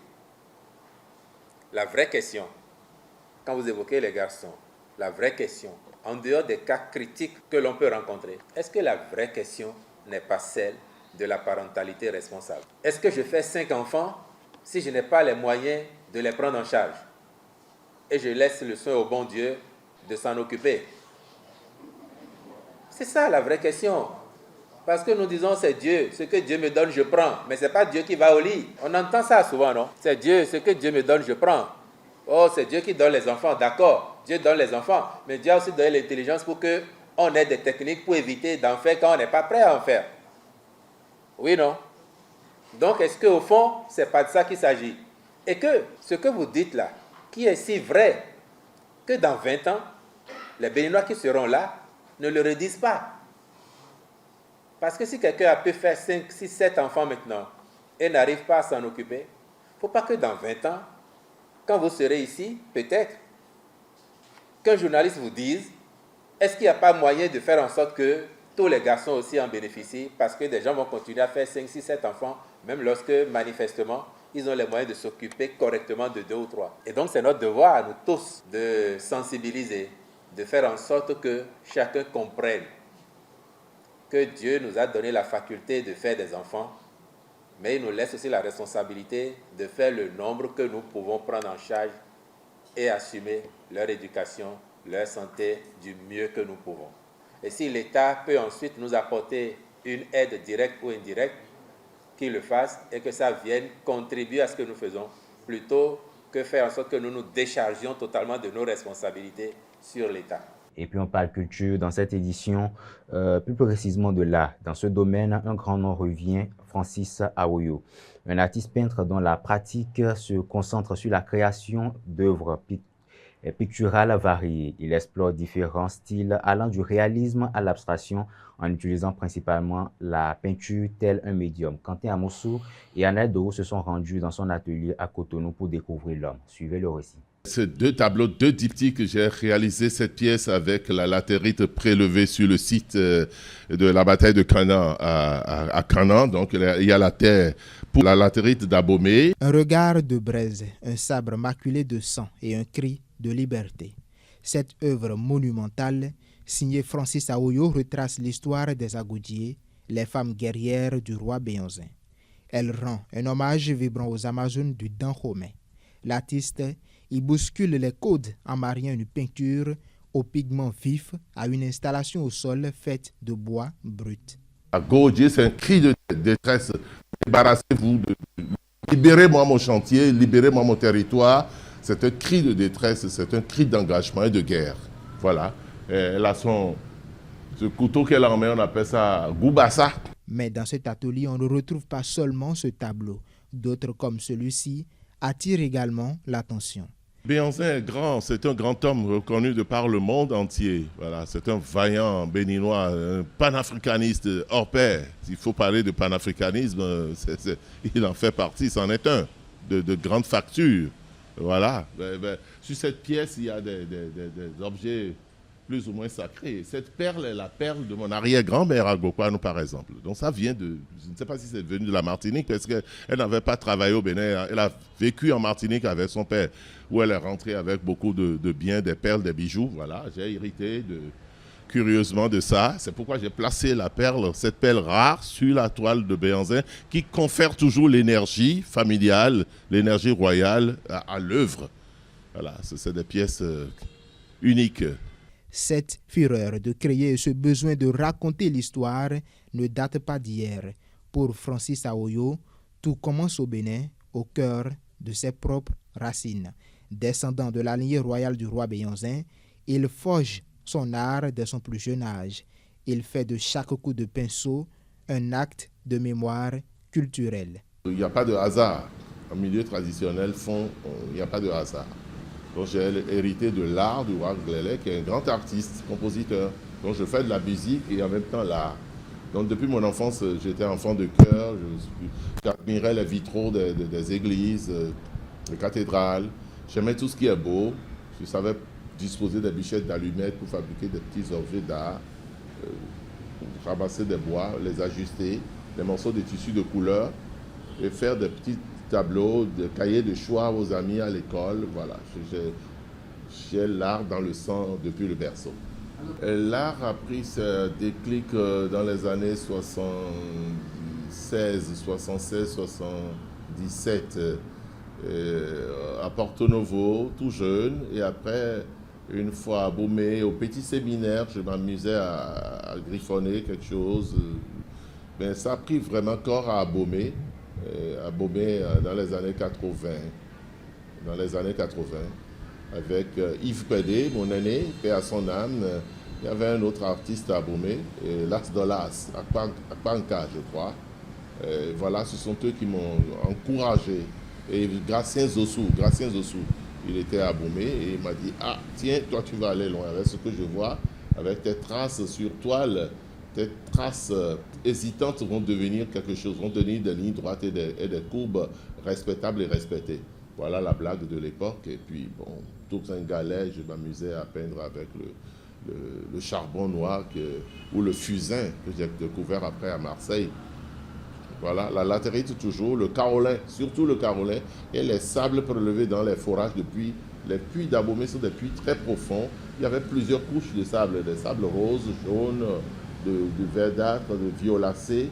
la vraie question, quand vous évoquez les garçons, la vraie question, en dehors des cas critiques que l'on peut rencontrer, est-ce que la vraie question n'est pas celle de la parentalité responsable? Est-ce que je fais 5 enfants si je n'ai pas les moyens de les prendre en charge? Et je laisse le soin au bon Dieu de s'en occuper. C'est ça la vraie question. Parce que nous disons c'est Dieu, ce que Dieu me donne, je prends. Mais ce n'est pas Dieu qui va au lit. On entend ça souvent, non? C'est Dieu, ce que Dieu me donne, je prends. Oh, c'est Dieu qui donne les enfants, d'accord. Dieu donne les enfants. Mais Dieu a aussi donné l'intelligence pour qu'on ait des techniques pour éviter d'en faire quand on n'est pas prêt à en faire. Oui, non? Donc, est-ce qu'au fond, ce n'est pas de ça qu'il s'agit? Et que ce que vous dites là, qui est si vrai que dans 20 ans, les Béninois qui seront là ne le redisent pas. Parce que si quelqu'un a pu faire 5, 6, 7 enfants maintenant et n'arrive pas à s'en occuper, il ne faut pas que dans 20 ans, quand vous serez ici, peut-être, qu'un journaliste vous dise, est-ce qu'il n'y a pas moyen de faire en sorte que tous les garçons aussi en bénéficient, parce que des gens vont continuer à faire 5, 6, 7 enfants, même lorsque, manifestement, ils ont les moyens de s'occuper correctement de 2 ou 3. Et donc, c'est notre devoir, à nous tous, de sensibiliser, de faire en sorte que chacun comprenne que Dieu nous a donné la faculté de faire des enfants, mais il nous laisse aussi la responsabilité de faire le nombre que nous pouvons prendre en charge et assumer leur éducation, leur santé du mieux que nous pouvons. Et si l'État peut ensuite nous apporter une aide directe ou indirecte, qu'il le fasse et que ça vienne contribuer à ce que nous faisons, plutôt que faire en sorte que nous nous déchargions totalement de nos responsabilités sur l'État. Et puis on parle culture dans cette édition, plus précisément de l'art. Dans ce domaine, un grand nom revient, Francis Aoyo, un artiste peintre dont la pratique se concentre sur la création d'œuvres picturales variées. Il explore différents styles allant du réalisme à l'abstraction en utilisant principalement la peinture tel un médium. Quentin Amoussou et Annette Doro se sont rendus dans son atelier à Cotonou pour découvrir l'homme. Suivez le récit. Ces 2 tableaux, 2 diptyques, j'ai réalisé cette pièce avec la latérite prélevée sur le site de la bataille de Canaan à Canaan. Donc, il y a la terre pour la latérite d'Abomey. Un regard de braise, un sabre maculé de sang et un cri de liberté. Cette œuvre monumentale, signée Francis Aoyo, retrace l'histoire des Agoudiers, les femmes guerrières du roi Béanzin. Elle rend un hommage vibrant aux Amazones du Dahomey. L'artiste y bouscule les codes en mariant une peinture aux pigments vifs à une installation au sol faite de bois brut. Agoudier, c'est un cri de détresse. Débarrassez-vous, libérez-moi mon chantier, libérez-moi mon territoire. C'est un cri de détresse, c'est un cri d'engagement et de guerre. Voilà. Elle a ce couteau qu'elle a en main, on appelle ça Goubassa. Mais dans cet atelier, on ne retrouve pas seulement ce tableau. D'autres comme celui-ci attirent également l'attention. Béanzin est grand, c'est un grand homme reconnu de par le monde entier. Voilà, c'est un vaillant béninois, un panafricaniste hors pair. S'il faut parler de panafricanisme, il en fait partie, c'en est un, de grande facture. Voilà. Sur cette pièce, il y a des objets plus ou moins sacrés. Cette perle est la perle de mon arrière-grand-mère à Gokwanou, par exemple. Donc ça vient de, je ne sais pas si c'est venu de la Martinique, parce qu'elle n'avait pas travaillé au Bénin. Elle a vécu en Martinique avec son père, où elle est rentrée avec beaucoup de biens, des perles, des bijoux. Voilà, j'ai hérité curieusement de ça. C'est pourquoi j'ai placé la perle, cette perle rare, sur la toile de Béanzin, qui confère toujours l'énergie familiale, l'énergie royale à l'œuvre. Voilà, c'est des pièces uniques. Cette fureur de créer et ce besoin de raconter l'histoire ne date pas d'hier. Pour Francis Aoyo, tout commence au Bénin, au cœur de ses propres racines. Descendant de la lignée royale du roi Béanzin, il forge son art dès son plus jeune âge. Il fait de chaque coup de pinceau un acte de mémoire culturelle. Il n'y a pas de hasard. En milieu traditionnel, il n'y a pas de hasard. Donc j'ai hérité de l'art du roi Glélé, qui est un grand artiste, compositeur. Donc je fais de la musique et en même temps l'art. Donc depuis mon enfance, j'étais enfant de chœur, j'admirais les vitraux des églises, des cathédrales. J'aimais tout ce qui est beau. Je savais disposer des bichettes d'allumettes pour fabriquer des petits objets d'art, ramasser des bois, les ajuster, des morceaux de tissu de couleur et faire des petits tableaux, des cahiers de choix aux amis à l'école. Voilà, j'ai l'art dans le sang depuis le berceau. L'art a pris ce déclic dans les années 76, 77, à Porto Novo, tout jeune. Et après, une fois à Bomé, au petit séminaire, je m'amusais à griffonner quelque chose. Mais ça a pris vraiment corps à Bomé dans les années 80. Dans les années 80. Avec Yves Pédé, mon aîné, paix à son âme. Il y avait un autre artiste à Bomé, Las Dolas, Akpanka, je crois. Voilà, ce sont eux qui m'ont encouragé. Et Gracien Zossou, il était à Bomé et il m'a dit « Ah, tiens, toi tu vas aller loin avec ce que je vois, avec tes traces sur toile, tes traces hésitantes vont devenir quelque chose, vont devenir des lignes droites et des courbes respectables et respectées. » Voilà la blague de l'époque. Et puis, bon, tout un galet, je m'amusais à peindre avec le charbon noir ou le fusain que j'ai découvert après à Marseille. Voilà, la latérite toujours, le carolin, surtout le carolin, et les sables prélevés dans les forages de puits. Les puits d'Abomey sont des puits très profonds. Il y avait plusieurs couches de sable, des sables roses, jaunes, de verdâtre, de violacé.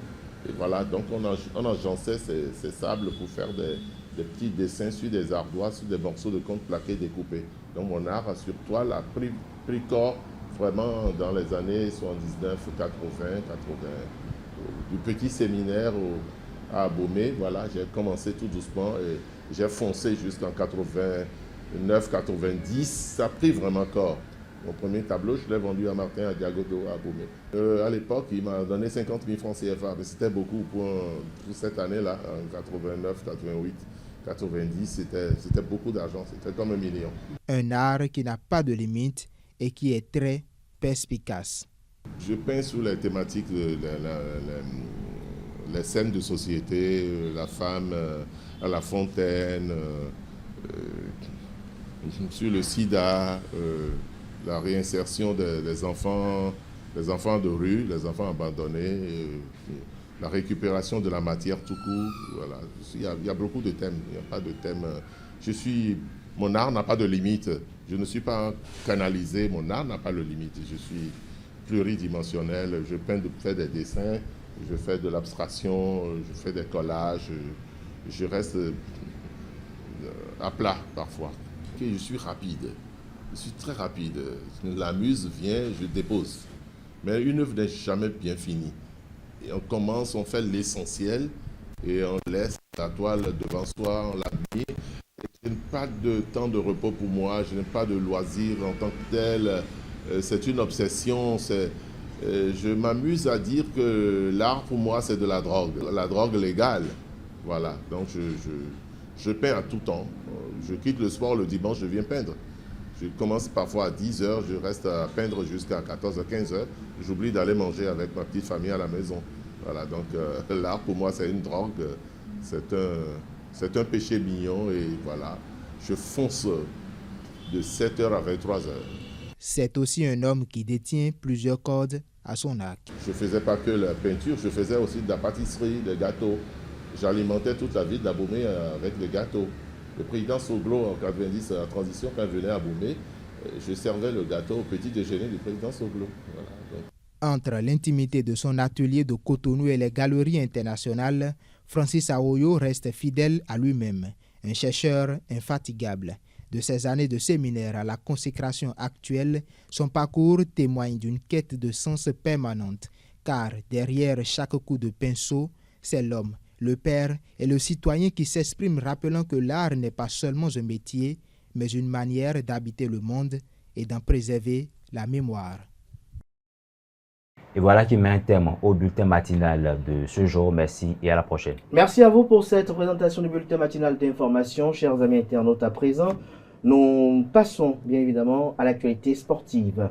Et voilà, donc on agençait ces sables pour faire des petits dessins sur des ardoises, sur des morceaux de conte plaqués découpés. Donc mon art sur toile a pris corps vraiment dans les années 79, 80, du petit séminaire à Abomey. Voilà, j'ai commencé tout doucement et j'ai foncé jusqu'en 89, 90. Ça a pris vraiment corps. Mon premier tableau, je l'ai vendu à Martin à Diagodo à Abomey. À l'époque, il m'a donné 50 000 francs CFA, mais c'était beaucoup pour cette année-là, en 89, 88. 90, c'était beaucoup d'argent, c'était comme 1 million. Un art qui n'a pas de limite et qui est très perspicace. Je peins sur les thématiques, les scènes de société, la femme à la fontaine, sur le sida, la réinsertion des enfants de rue, les enfants abandonnés, la récupération de la matière tout court. Voilà. Il y a beaucoup de thèmes. Il n'y a pas de thème. Mon art n'a pas de limite. Je ne suis pas canalisé. Mon art n'a pas de limite. Je suis pluridimensionnel. Je fais des dessins. Je fais de l'abstraction. Je fais des collages. Je reste à plat parfois. Je suis rapide. Je suis très rapide. La muse vient, je dépose. Mais une œuvre n'est jamais bien finie. Et on commence, on fait l'essentiel et on laisse la toile devant soi, on l'habille. Je n'ai pas de temps de repos pour moi, je n'ai pas de loisirs en tant que tel. C'est une obsession. Je m'amuse à dire que l'art pour moi c'est de la drogue légale. Voilà, donc je peins à tout temps. Je quitte le sport le dimanche, je viens peindre. Je commence parfois à 10h, je reste à peindre jusqu'à 14h, 15h. J'oublie d'aller manger avec ma petite famille à la maison. Voilà, donc l'art pour moi c'est une drogue, c'est un péché mignon et voilà, je fonce de 7h à 23h. C'est aussi un homme qui détient plusieurs cordes à son arc. Je ne faisais pas que la peinture, je faisais aussi de la pâtisserie, des gâteaux. J'alimentais toute la ville d'Abomey avec des gâteaux. Le président Soglo, en 90, à la transition, quand il venait à Abomey, je servais le gâteau au petit déjeuner du président Soglo. Voilà, donc. Entre l'intimité de son atelier de Cotonou et les galeries internationales, Francis Aoyo reste fidèle à lui-même, un chercheur infatigable. De ses années de séminaire à la consécration actuelle, son parcours témoigne d'une quête de sens permanente, car derrière chaque coup de pinceau, c'est l'homme, le père et le citoyen qui s'expriment, rappelant que l'art n'est pas seulement un métier, mais une manière d'habiter le monde et d'en préserver la mémoire. Et voilà qui met un terme au bulletin matinal de ce jour. Merci et à la prochaine. Merci à vous pour cette présentation du bulletin matinal d'information. Chers amis internautes, à présent, Nous passons bien évidemment à l'actualité sportive.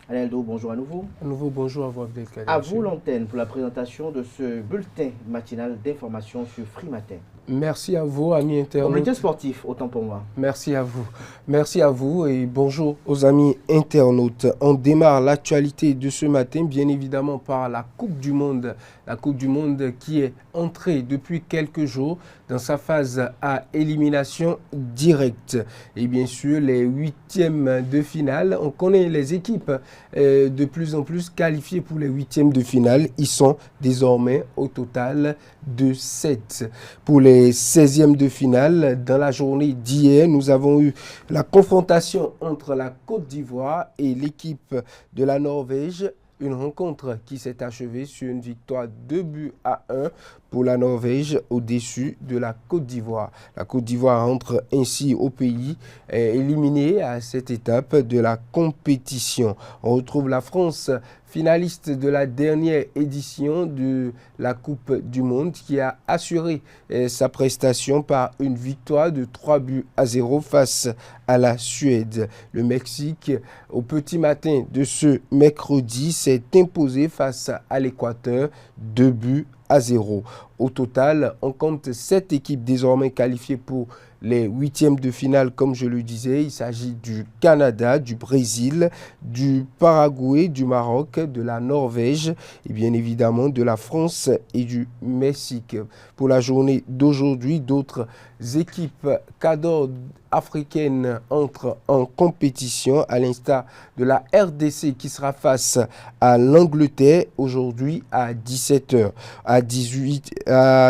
Alain Eldo, bonjour à nouveau. À nouveau, bonjour à vous, Abdelkader. À vous l'antenne pour la présentation de ce bulletin matinal d'information sur Free Matin. Merci à vous, amis internautes. Bulletin sportif, autant pour moi. Merci à vous. Merci à vous et bonjour aux amis internautes. On démarre l'actualité de ce matin, bien évidemment, par la Coupe du Monde. La Coupe du Monde qui est entrée depuis quelques jours dans sa phase à élimination directe. Et bien sûr, les huitièmes de finale, on connaît les équipes de plus en plus qualifiées pour les huitièmes de finale. Ils sont désormais au total de 7. Pour les 16e de finale, dans la journée d'hier, nous avons eu la confrontation entre la Côte d'Ivoire et l'équipe de la Norvège. Une rencontre qui s'est achevée sur une victoire 2-1 pour la Norvège au-dessus de la Côte d'Ivoire. La Côte d'Ivoire entre ainsi au pays éliminé à cette étape de la compétition. On retrouve la France, finaliste de la dernière édition de la Coupe du Monde, qui a assuré sa prestation par une victoire de 3-0 face à la Suède. Le Mexique, au petit matin de ce mercredi, s'est imposé face à l'Équateur 2-0. Au total, on compte 7 équipes désormais qualifiées pour les huitièmes de finale, comme je le disais. Il s'agit du Canada, du Brésil, du Paraguay, du Maroc, de la Norvège et bien évidemment de la France et du Mexique. Pour la journée d'aujourd'hui, d'autres équipes cadors africaines entrent en compétition, à l'instar de la RDC qui sera face à l'Angleterre aujourd'hui à 17h. À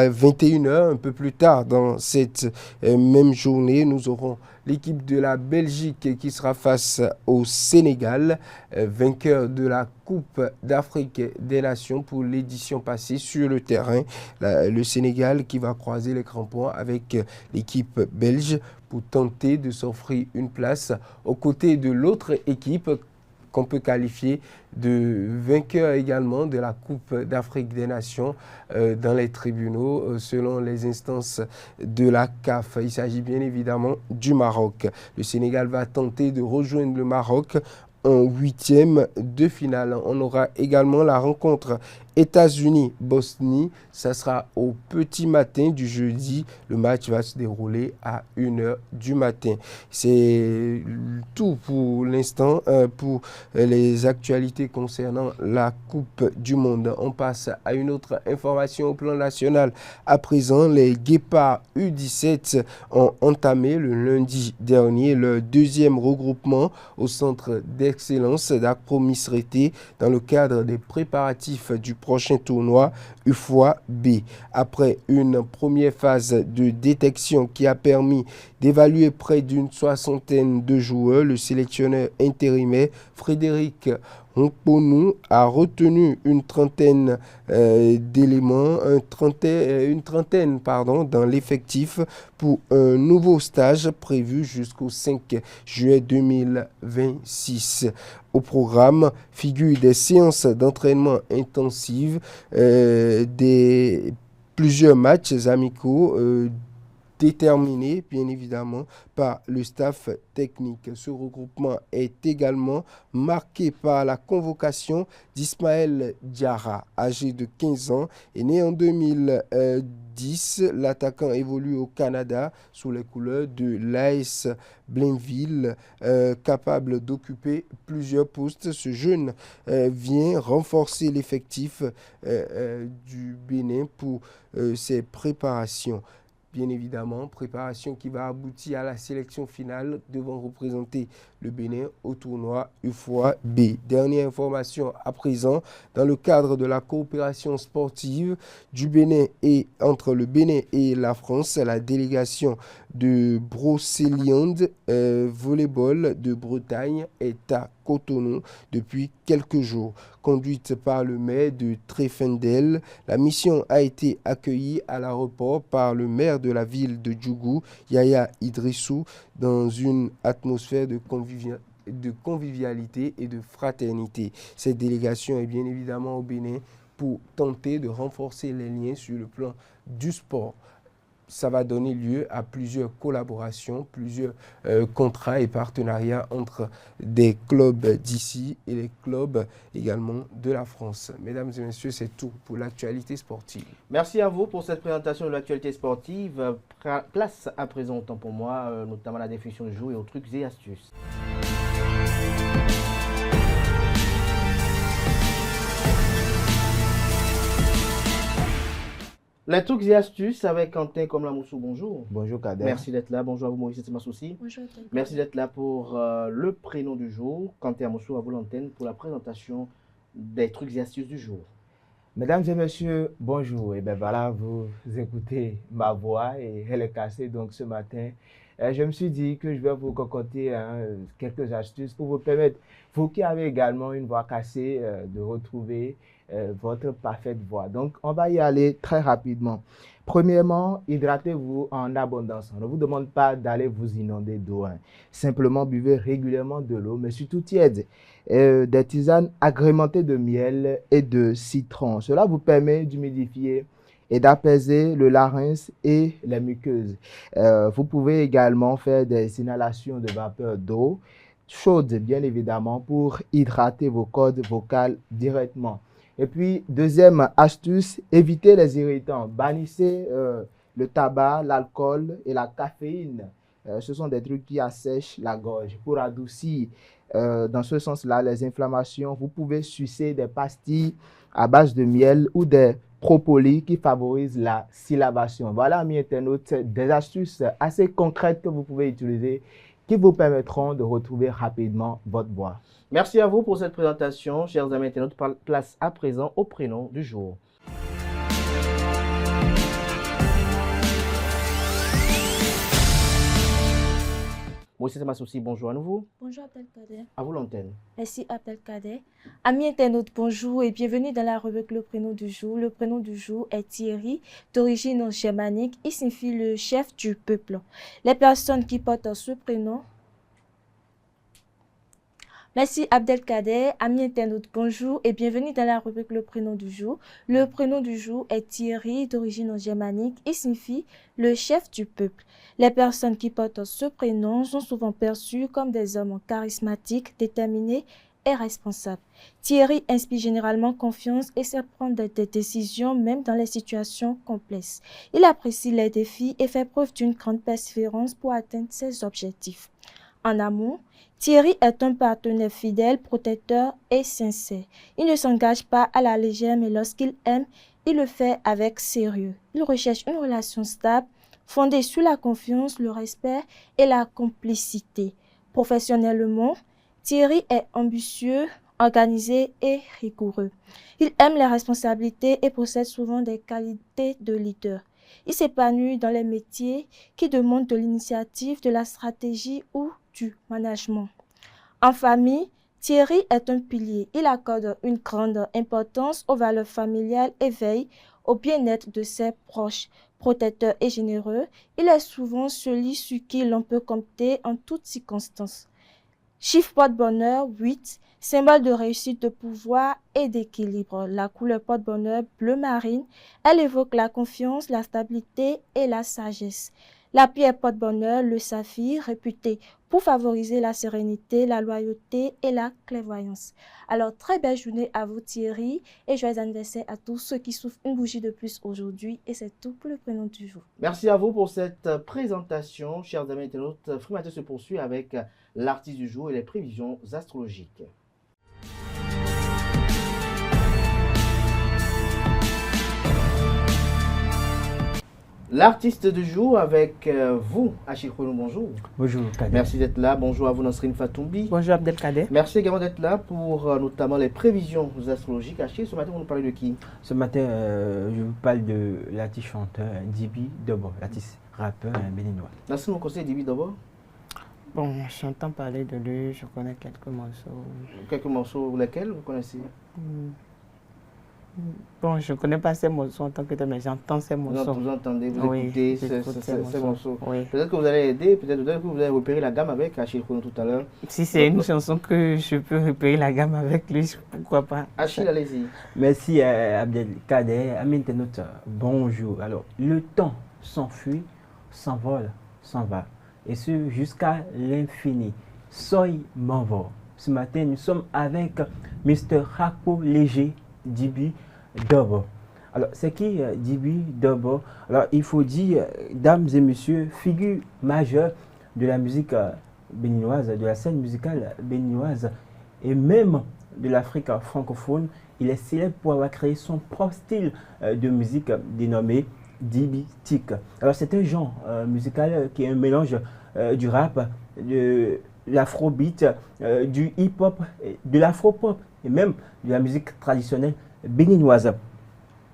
21h, un peu plus tard dans cette même journée, nous aurons l'équipe de la Belgique qui sera face au Sénégal, vainqueur de la Coupe d'Afrique des Nations pour l'édition passée sur le terrain. Le Sénégal qui va croiser les crampons avec l'équipe belge pour tenter de s'offrir une place aux côtés de l'autre équipe qu'on peut qualifier de vainqueur également de la Coupe d'Afrique des Nations dans les tribunaux selon les instances de la CAF. Il s'agit bien évidemment du Maroc. Le Sénégal va tenter de rejoindre le Maroc en huitième de finale. On aura également la rencontre États-Unis-Bosnie. Ça sera au petit matin du jeudi. Le match va se dérouler à 1h du matin. C'est tout pour l'instant pour les actualités concernant la Coupe du Monde. On passe à une autre information au plan national. À présent, les Guépards U17 ont entamé le lundi dernier leur deuxième regroupement au centre d'excellence d'Akpro Misrété dans le cadre des préparatifs du prochain tournoi UFOA-B. Après une première phase de détection qui a permis d'évaluer près d'une soixantaine de joueurs, le sélectionneur intérimaire Frédéric Nkponou a retenu une trentaine d'éléments, une trentaine dans l'effectif pour un nouveau stage prévu jusqu'au 5 juillet 2026. Au programme figurent des séances d'entraînement intensives, plusieurs matchs amicaux déterminés bien évidemment par le staff technique. Ce regroupement est également marqué par la convocation d'Ismaël Diarra, âgé de 15 ans et né en 2010. L'attaquant évolue au Canada sous les couleurs de l'AS Blainville, capable d'occuper plusieurs postes. Ce jeune vient renforcer l'effectif du Bénin pour ses préparations. Bien évidemment, préparation qui va aboutir à la sélection finale devant représenter le Bénin au tournoi UFOA-B. Dernière information à présent, dans le cadre de la coopération sportive du Bénin et entre le Bénin et la France, la délégation de Brocéliande volleyball de Bretagne est à Cotonou depuis quelques jours. Conduite par le maire de Tréfendel, la mission a été accueillie à l'aéroport par le maire de la ville de Djougou, Yaya Idrissou, dans une atmosphère de convivialité et de fraternité. Cette délégation est bien évidemment au Bénin pour tenter de renforcer les liens sur le plan du sport. ça va donner lieu à plusieurs collaborations, plusieurs contrats et partenariats entre des clubs d'ici et les clubs également de la France. Mesdames et messieurs, c'est tout pour l'actualité sportive. Merci à vous pour cette présentation de l'actualité sportive. Place à présent, autant pour moi, notamment la définition du jour et aux trucs et astuces. Les trucs et astuces avec Quentin comme la Moussou, bonjour. Bonjour Kader. Merci d'être là. Bonjour à vous Maurice Massoussi. Bonjour. Merci d'être là pour le prénom du jour. Quentin Moussou à vous l'antenne pour la présentation des trucs et astuces du jour. Mesdames et messieurs, bonjour. Et bien voilà, vous écoutez ma voix et elle est cassée. Donc ce matin, je me suis dit que je vais vous concocter quelques astuces pour vous permettre, vous qui avez également une voix cassée, de retrouver votre parfaite voix. Donc on va y aller très rapidement. Premièrement, hydratez-vous en abondance. On ne vous demande pas d'aller vous inonder d'eau. Simplement buvez régulièrement de l'eau, mais surtout tiède. Des tisanes agrémentées de miel et de citron. Cela vous permet d'humidifier et d'apaiser le larynx et les muqueuses. Vous pouvez également faire des inhalations de vapeur d'eau chaude, bien évidemment, pour hydrater vos cordes vocales directement. Et puis, deuxième astuce, évitez les irritants. Bannissez le tabac, l'alcool et la caféine. Ce sont des trucs qui assèchent la gorge. Pour adoucir, dans ce sens-là, les inflammations, vous pouvez sucer des pastilles à base de miel ou des propolis qui favorisent la syllabation. Voilà, amis internautes, des astuces assez concrètes que vous pouvez utiliser qui vous permettront de retrouver rapidement votre voix. Merci à vous pour cette présentation, chers amis internautes. Place à présent au prénom du jour. Moïse Massoussi, bonjour à nouveau. Bonjour Abdelkader. À vous l'antenne. Merci Abdelkader. Amis internautes, bonjour et bienvenue dans la rubrique Le prénom du jour. Le prénom du jour est Thierry, d'origine germanique. Il signifie le chef du peuple. Les personnes qui portent ce prénom. Merci Abdelkader. Amis internautes, bonjour et bienvenue dans la rubrique Le prénom du jour. Le prénom du jour est Thierry, d'origine germanique. Il signifie le chef du peuple. Les personnes qui portent ce prénom sont souvent perçues comme des hommes charismatiques, déterminés et responsables. Thierry inspire généralement confiance et sait prendre des décisions même dans les situations complexes. Il apprécie les défis et fait preuve d'une grande persévérance pour atteindre ses objectifs. En amour, Thierry est un partenaire fidèle, protecteur et sincère. Il ne s'engage pas à la légère, mais lorsqu'il aime, il le fait avec sérieux. Il recherche une relation stable, fondée sur la confiance, le respect et la complicité. Professionnellement, Thierry est ambitieux, organisé et rigoureux. Il aime les responsabilités et possède souvent des qualités de leader. Il s'épanouit dans les métiers qui demandent de l'initiative, de la stratégie ou du management. En famille, Thierry est un pilier. Il accorde une grande importance aux valeurs familiales et veille au bien-être de ses proches. Protecteur et généreux, il est souvent celui sur qui l'on peut compter en toutes circonstances. Chiffre porte-bonheur 8, symbole de réussite, de pouvoir et d'équilibre. La couleur porte-bonheur bleu marine, elle évoque la confiance, la stabilité et la sagesse. La pierre porte-bonheur, le saphir, réputé pour favoriser la sérénité, la loyauté et la clairvoyance. Alors, très belle journée à vous Thierry et joyeux anniversaire à tous ceux qui souffrent une bougie de plus aujourd'hui. Et c'est tout pour le prénom du jour. Merci à vous pour cette présentation, chers amis internautes. Frimateur se poursuit avec l'artiste du jour et les prévisions astrologiques. L'artiste du jour avec vous, Achille Kounou, bonjour. Bonjour, Kader. Merci d'être là. Bonjour à vous, Nasrine Fatoumbi. Bonjour, Abdelkader. Merci également d'être là pour notamment les prévisions astrologiques. Achille, ce matin, vous nous parlez de qui? Ce matin, je vous parle de l'artiste chanteur Dibi Dobo, l'artiste rappeur béninois. Nasrine, vous conseillez Dibi Dobo? Bon, j'entends parler de lui, je connais quelques morceaux. Quelques morceaux, lesquels vous connaissez? Bon, je ne connais pas ces morceaux en tant que tel, mais j'entends ces morceaux. Vous entendez, vous écoutez ces morceaux. Oui. Peut-être que vous allez aider, peut-être que vous allez repérer la gamme avec Achille Kounou tout à l'heure. Si c'est une chanson que je peux repérer la gamme avec lui, pourquoi pas. Achille, allez-y. Merci Abdelkader. Amis internautes, bonjour. Alors, le temps s'enfuit, s'envole, s'en va. Et ce, jusqu'à l'infini. Soy Manvo. Ce matin, nous sommes avec Mr. Hakpo Léger Djiby Dobo. Alors, c'est qui Djiby Dobo? Alors, il faut dire, dames et messieurs, figure majeure de la musique béninoise, de la scène musicale béninoise et même de l'Afrique francophone. Il est célèbre pour avoir créé son propre style de musique dénommé Djiby Tic. Alors, c'est un genre musical qui est un mélange du rap, de l'afrobeat, du hip-hop, de l'afro-pop et même de la musique traditionnelle béninoise.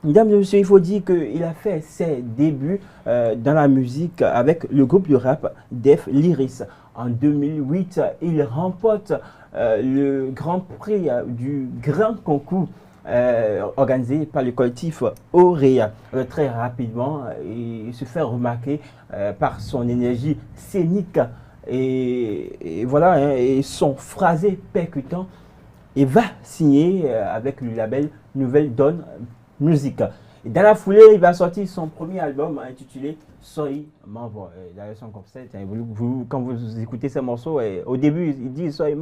Mesdames et messieurs, il faut dire qu'il a fait ses débuts dans la musique avec le groupe de rap Def Lyris. En 2008, il remporte le grand prix du grand concours organisé par le collectif Auréa. Très rapidement, il se fait remarquer par son énergie scénique et voilà, hein, et son phrasé percutant, et va signer avec le label Nouvelle Donne Musique. Et dans la foulée, il va sortir son premier album intitulé Soy Manvo. D'ailleurs, son concept, quand vous écoutez ce morceau, au début, il dit Soy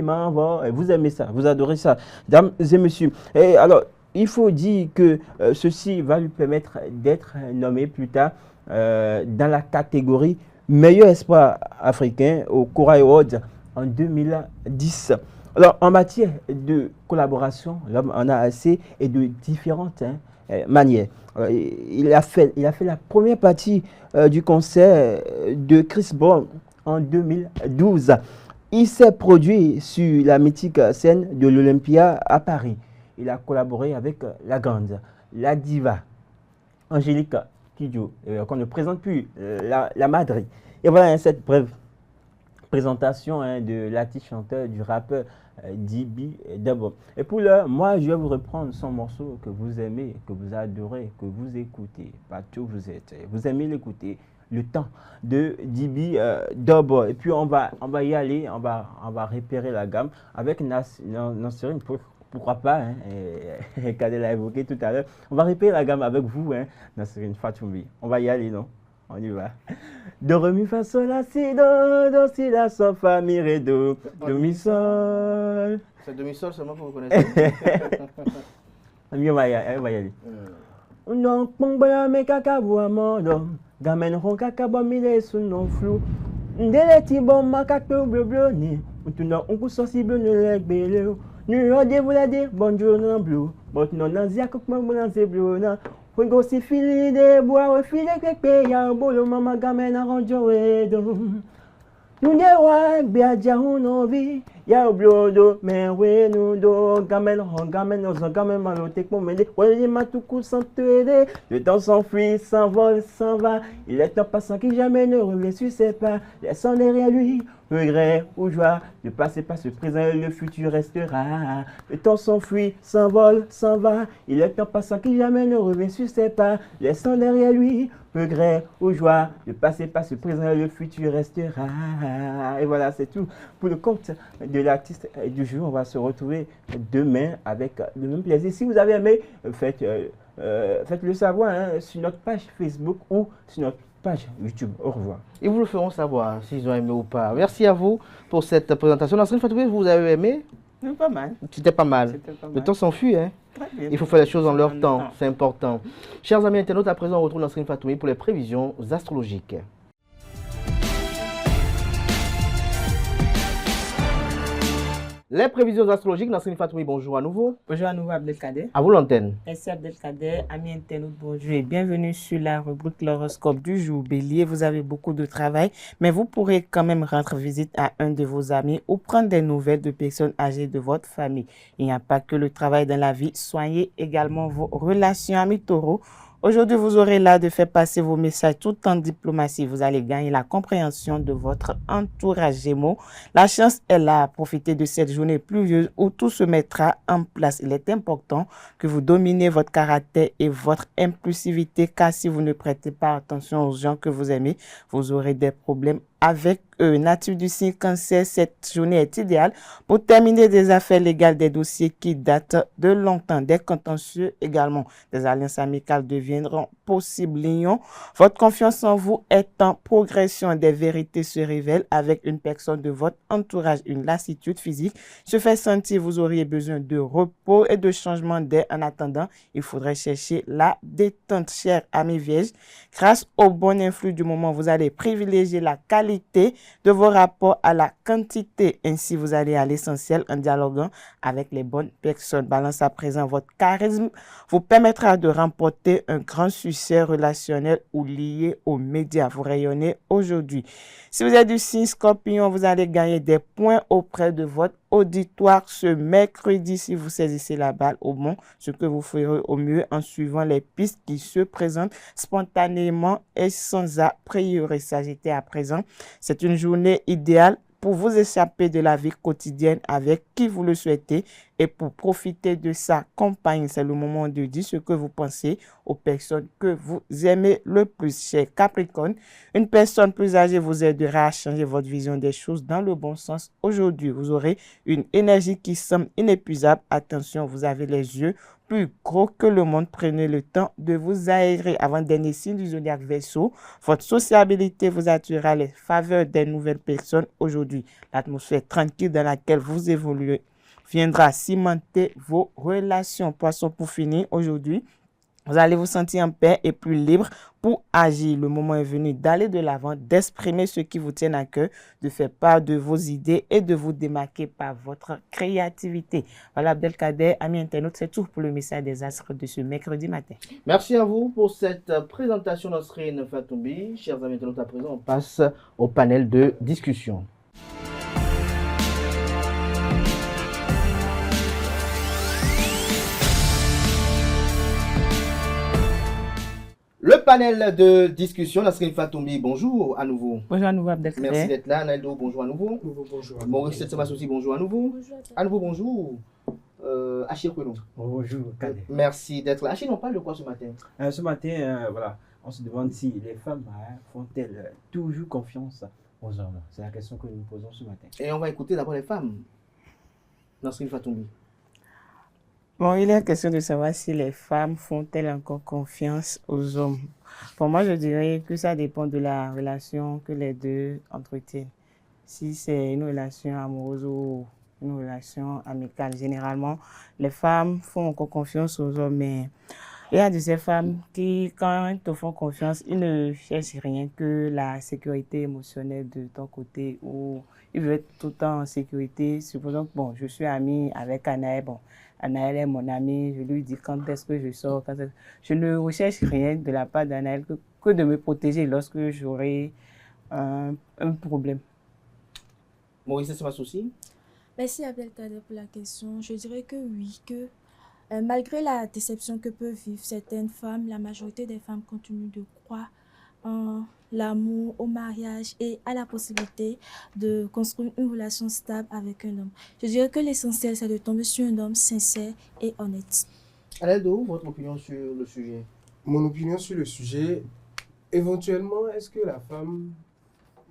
Manvo. Vous aimez ça, vous adorez ça, dames et messieurs. Et alors, il faut dire que ceci va lui permettre d'être nommé plus tard dans la catégorie meilleur espoir africain au Kora Awards en 2010. Alors, en matière de collaboration, l'homme en a assez et de différentes manières. Alors, il a fait la première partie du concert de Chris Brown en 2012. Il s'est produit sur la mythique scène de l'Olympia à Paris. Il a collaboré avec la grande, la diva, Angélique Kidjo, qu'on ne présente plus, la Madrid. Et voilà cette brève présentation de l'artiste chanteur, du rappeur Djiby Dobo. Et pour l'heure, moi, je vais vous reprendre son morceau que vous aimez, que vous adorez, que vous écoutez, partout où vous êtes. Vous aimez l'écouter, le temps de Djiby Dobo. Et puis, on va y aller, on va repérer la gamme avec Nasserine. Pourquoi pas, hein, Kadel l'a évoqué tout à l'heure. On va repérer la gamme avec vous, hein, Nasserine Fatoumbi. On va y aller, non? On y va. Do, re, mi, fa, sol, la, si, do, si, la, sol, fa, mi, ré, do, mi, sol. C'est do, mi, sol seulement que vous connaissez. On va y aller. Non, pong, baya, me, kaka, boa, modo. Gamen, ron, kaka, bo, mi, le, sou, non, flou. Ndele, ti, bon, ma, kaka, bleu, bleu, ni. Utuno, unku, sensible, ne, lek, bele, nu, ode, vous la dire, bonjour, non, bleu. But, non, nan, zia, kouk, man, nan, ze, bleu, nan. We go si fili de bois, we fili kekpe ya bolo mama gamen aranjo edo. Nune wa bia jahu no vi ya blodo men we no do gamen ozo gamen malote ko mende we matuku santere. Le temps s'enfuit, s'envole, s'en va. Il est un passant qui jamais ne revient sur ses pas. Laissant derrière lui regret ou joie. Ne passez pas ce présent, le futur restera. Le temps s'enfuit, s'envole, s'en va. Il est un passant qui jamais ne revient sur ses pas. Laissant derrière lui regret ou joie. Ne passez pas ce présent, le futur restera. Et voilà, c'est tout pour le compte de l'artiste du jour. On va se retrouver demain avec le même plaisir. Si vous avez aimé, faites-le savoir sur notre page Facebook ou sur notre page YouTube. Au revoir. Ils vous le feront savoir s'ils ont aimé ou pas. Merci à vous pour cette présentation. Nasserine Fatoumbi, vous avez aimé? Pas mal. C'était pas mal. Le temps s'enfuit, hein? Il faut faire les choses en leur temps, c'est important. Chers amis internautes, à présent on retrouve Nasserine Fatoumbi pour les prévisions astrologiques. Les prévisions astrologiques, Nasserine Fatoumbi, bonjour à nouveau. Bonjour à nouveau Abdelkader. À vous l'antenne. Merci Abdelkader, amis internautes, bonjour et bienvenue sur la rubrique l'horoscope du jour. Bélier, vous avez beaucoup de travail, mais vous pourrez quand même rendre visite à un de vos amis ou prendre des nouvelles de personnes âgées de votre famille. Il n'y a pas que le travail dans la vie, soignez également vos relations. Amis taureaux, aujourd'hui, vous aurez l'art de faire passer vos messages tout en diplomatie. Vous allez gagner la compréhension de votre entourage. Gémeaux, la chance est là. Profitez de cette journée pluvieuse où tout se mettra en place. Il est important que vous dominiez votre caractère et votre impulsivité, car si vous ne prêtez pas attention aux gens que vous aimez, vous aurez des problèmes avec eux. Natif du signe Cancer, cette journée est idéale pour terminer des affaires légales, des dossiers qui datent de longtemps. Des contentieux également. Des alliances amicales deviendront possibles. Lion, votre confiance en vous est en progression. Des vérités se révèlent avec une personne de votre entourage. Une lassitude physique se fait sentir. Vous auriez besoin de repos et de changement d'air. En attendant, il faudrait chercher la détente. Chers amis vierges, grâce au bon influx du moment, vous allez privilégier la qualité de vos rapports à la quantité. Ainsi, vous allez à l'essentiel en dialoguant avec les bonnes personnes. Balance à présent, votre charisme vous permettra de remporter un grand succès relationnel ou lié aux médias. Vous rayonnez aujourd'hui. Si vous êtes du signe Scorpion, vous allez gagner des points auprès de votre auditoire ce mercredi si vous saisissez la balle au bon, ce que vous ferez au mieux en suivant les pistes qui se présentent spontanément et sans a priori. Sagittaire à présent, c'est une journée idéale pour vous échapper de la vie quotidienne avec qui vous le souhaitez et pour profiter de sa compagne. C'est le moment de dire ce que vous pensez aux personnes que vous aimez le plus. Cher Capricorne, une personne plus âgée vous aidera à changer votre vision des choses dans le bon sens. Aujourd'hui, vous aurez une énergie qui semble inépuisable. Attention, vous avez les yeux plus gros que le monde. Prenez le temps de vous aérer. Avant-dernier signe du zodiaque Verseau, votre sociabilité vous attirera les faveurs des nouvelles personnes aujourd'hui. L'atmosphère tranquille dans laquelle vous évoluez viendra cimenter vos relations. Poisson, pour finir, aujourd'hui, vous allez vous sentir en paix et plus libre pour agir. Le moment est venu d'aller de l'avant, d'exprimer ce qui vous tient à cœur, de faire part de vos idées et de vous démarquer par votre créativité. Voilà, Abdelkader, amis internautes, c'est tout pour le message des astres de ce mercredi matin. Merci à vous pour cette présentation Nasrine Fatoumbi. Chers amis internautes, à présent, on passe au panel de discussion. Le panel de discussion, Nasrine Fatoumbi, bonjour à nouveau. Bonjour à nouveau, Abdelkader. Merci d'être là. Naldo, bonjour à nouveau. Bonjour. Maurice Setsemas aussi, bonjour à nouveau. À nouveau, bonjour. Achille Kounou. Bonjour, Kader. Merci d'être là. Achille, on parle de quoi ce matin? Ce matin, voilà, on se demande si les femmes font-elles toujours confiance aux hommes. C'est la question que nous posons ce matin. Et on va écouter d'abord les femmes. Nasrine Fatoumbi. Bon, il est question de savoir si les femmes font-elles encore confiance aux hommes. Pour moi, je dirais que ça dépend de la relation que les deux entretiennent. Si c'est une relation amoureuse ou une relation amicale, généralement, les femmes font encore confiance aux hommes, mais il y a de ces femmes qui, quand elles te font confiance, ils ne cherchent rien que la sécurité émotionnelle de ton côté, ou ils veulent être tout le temps en sécurité. Supposons que, bon, je suis amie avec Anaël, bon, Anaël est mon amie, je lui dis quand est-ce que je sors. Je ne recherche rien de la part d'Anaël que de me protéger lorsque j'aurai un problème. Maurice, c'est ma souci? Merci Abdelkader pour la question. Je dirais que oui, que malgré la déception que peuvent vivre certaines femmes, la majorité des femmes continuent de croire en l'amour, au mariage et à la possibilité de construire une relation stable avec un homme. Je dirais que l'essentiel, c'est de tomber sur un homme sincère et honnête. Aldo, votre opinion sur le sujet? Mon opinion sur le sujet, éventuellement, est-ce que la femme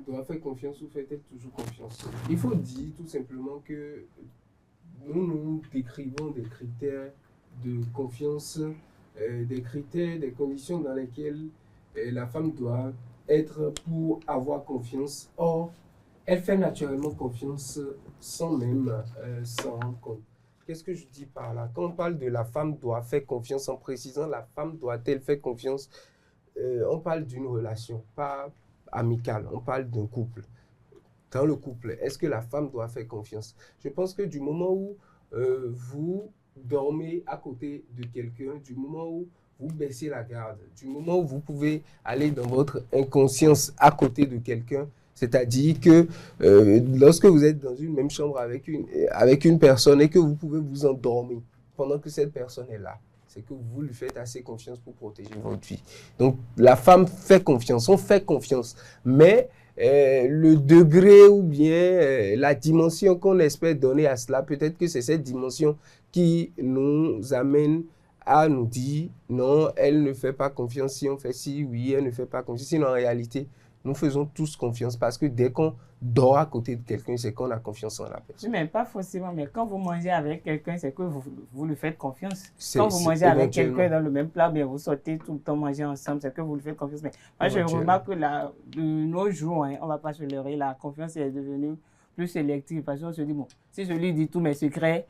doit faire confiance ou fait-elle toujours confiance? Il faut dire tout simplement que nous décrivons des critères de confiance, des critères, des conditions dans lesquelles la femme doit être pour avoir confiance. Or, elle fait naturellement confiance sans même s'en rendre compte. Qu'est-ce que je dis par là? Quand on parle de la femme doit faire confiance, en précisant la femme doit-elle faire confiance, on parle d'une relation, pas amicale, on parle d'un couple. Dans le couple, est-ce que la femme doit faire confiance? Je pense que du moment où vous dormez à côté de quelqu'un, du moment où vous baissez la garde, du moment où vous pouvez aller dans votre inconscience à côté de quelqu'un, c'est-à-dire que lorsque vous êtes dans une même chambre avec une personne et que vous pouvez vous endormir pendant que cette personne est là, c'est que vous lui faites assez confiance pour protéger votre vie. Donc la femme fait confiance, on fait confiance, mais le degré ou bien la dimension qu'on espère donner à cela, peut-être que c'est cette dimension qui nous amène à nous dire non, elle ne fait pas confiance si on fait ci, oui, elle ne fait pas confiance. Sinon, en réalité, nous faisons tous confiance parce que dès qu'on dort à côté de quelqu'un, c'est qu'on a confiance en la personne. Oui, mais pas forcément. Mais quand vous mangez avec quelqu'un, c'est que vous lui faites confiance. Quand vous mangez avec quelqu'un dans le même plat, bien vous sortez tout le temps manger ensemble, c'est que vous lui faites confiance. Mais moi, je remarque que de nos jours, on ne va pas se leurrer, la confiance est devenue plus sélective. Parce qu'on se dit, bon, si je lui dis tous mes secrets,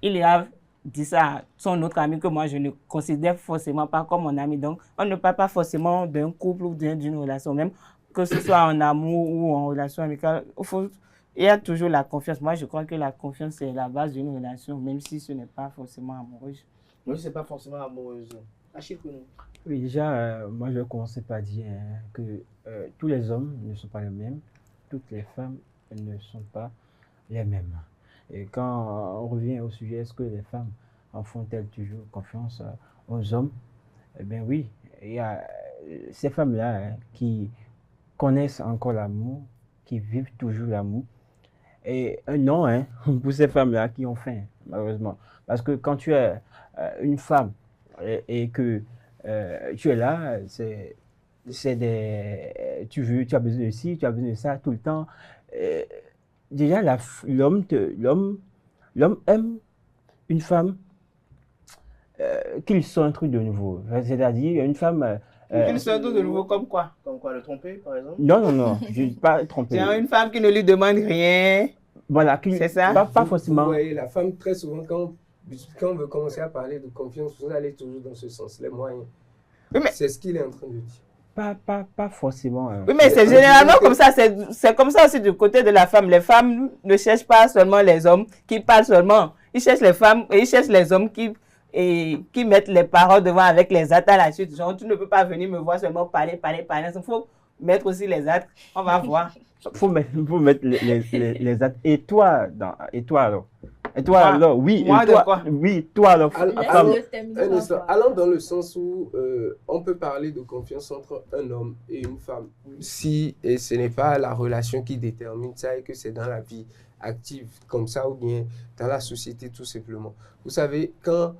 il a dit ça à son autre ami que moi, je ne considère forcément pas comme mon ami. Donc, on ne parle pas forcément d'un couple ou d'une relation, même que ce soit en amour ou en relation amicale. Il y a toujours la confiance. Moi, je crois que la confiance, c'est la base d'une relation, même si ce n'est pas forcément amoureuse. Oui, ce n'est pas forcément amoureuse. Oui, déjà, moi, je vais commencer par dire que tous les hommes ne sont pas les mêmes, toutes les femmes ne sont pas les mêmes. Et quand on revient au sujet, est-ce que les femmes en font-elles toujours confiance aux hommes? Eh bien oui, il y a ces femmes-là qui connaissent encore l'amour, qui vivent toujours l'amour. Et non, pour ces femmes-là qui ont faim, malheureusement. Parce que quand tu es une femme et que tu es là, tu as besoin de ci, tu as besoin de ça tout le temps. Déjà, l'homme aime une femme qu'il soit un truc de nouveau. C'est-à-dire, une femme... qu'il soit un truc de nouveau comme quoi? Comme quoi, le tromper, par exemple? Non, je ne dis pas tromper. C'est une femme qui ne lui demande rien. Voilà, c'est ça? Pas forcément. Vous voyez, la femme, très souvent, quand on veut commencer à parler de confiance, vous allez toujours dans ce sens, les moyens. Oui, mais... C'est ce qu'il est en train de dire. Pas forcément. Oui, mais c'est généralement comme ça. C'est comme ça aussi du côté de la femme. Les femmes ne cherchent pas seulement les hommes qui parlent seulement. Ils cherchent les femmes et ils cherchent les hommes qui mettent les paroles devant avec les actes à la suite. Genre, tu ne peux pas venir me voir seulement parler. Il faut mettre aussi les actes. On va voir. Il faut mettre les actes. Et toi alors? Et toi alors? Oui. Moi de quoi? Oui, toi alors. Allons dans le sens où on peut parler de confiance entre un homme et une femme. Si ce n'est pas la relation qui détermine ça et que c'est dans la vie active comme ça ou bien dans la société tout simplement. Vous savez, quand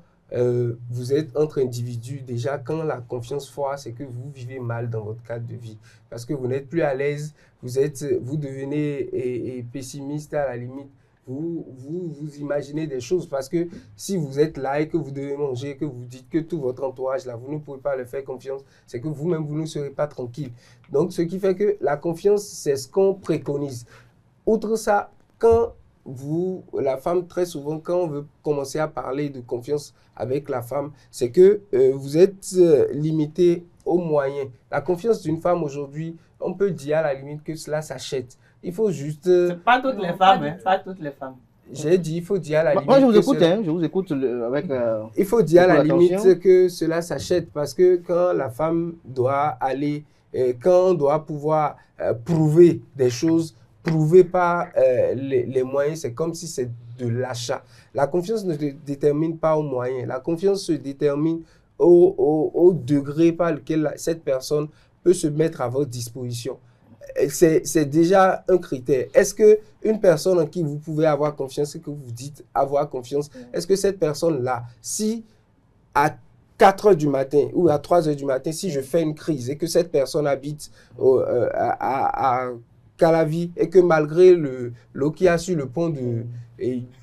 vous êtes entre individus, déjà quand la confiance foire, c'est que vous vivez mal dans votre cadre de vie. Parce que vous n'êtes plus à l'aise, vous devenez pessimiste à la limite. Vous imaginez des choses parce que si vous êtes là et que vous devez manger, que vous dites que tout votre entourage là, vous ne pouvez pas le faire confiance, c'est que vous-même, vous ne serez pas tranquille. Donc, ce qui fait que la confiance, c'est ce qu'on préconise. Outre ça, quand la femme, très souvent, quand on veut commencer à parler de confiance avec la femme, c'est que vous êtes limité aux moyens. La confiance d'une femme aujourd'hui, on peut dire à la limite que cela s'achète. Il faut juste... Pas toutes les femmes, pas toutes les femmes. J'ai dit, il faut dire à la limite... Moi, je vous écoute, avec... il faut dire à la limite que cela s'achète parce que quand la femme doit aller, quand on doit pouvoir prouver des choses, prouver par les moyens, c'est comme si c'est de l'achat. La confiance ne se détermine pas aux moyens. La confiance se détermine au degré par lequel cette personne peut se mettre à votre disposition. C'est déjà un critère. Est-ce qu'une personne en qui vous pouvez avoir confiance, ce que vous dites avoir confiance, est-ce que cette personne-là, si à 4 heures du matin ou à 3 heures du matin, si je fais une crise et que cette personne habite à Calavi et que malgré l'eau qui a sur le pont de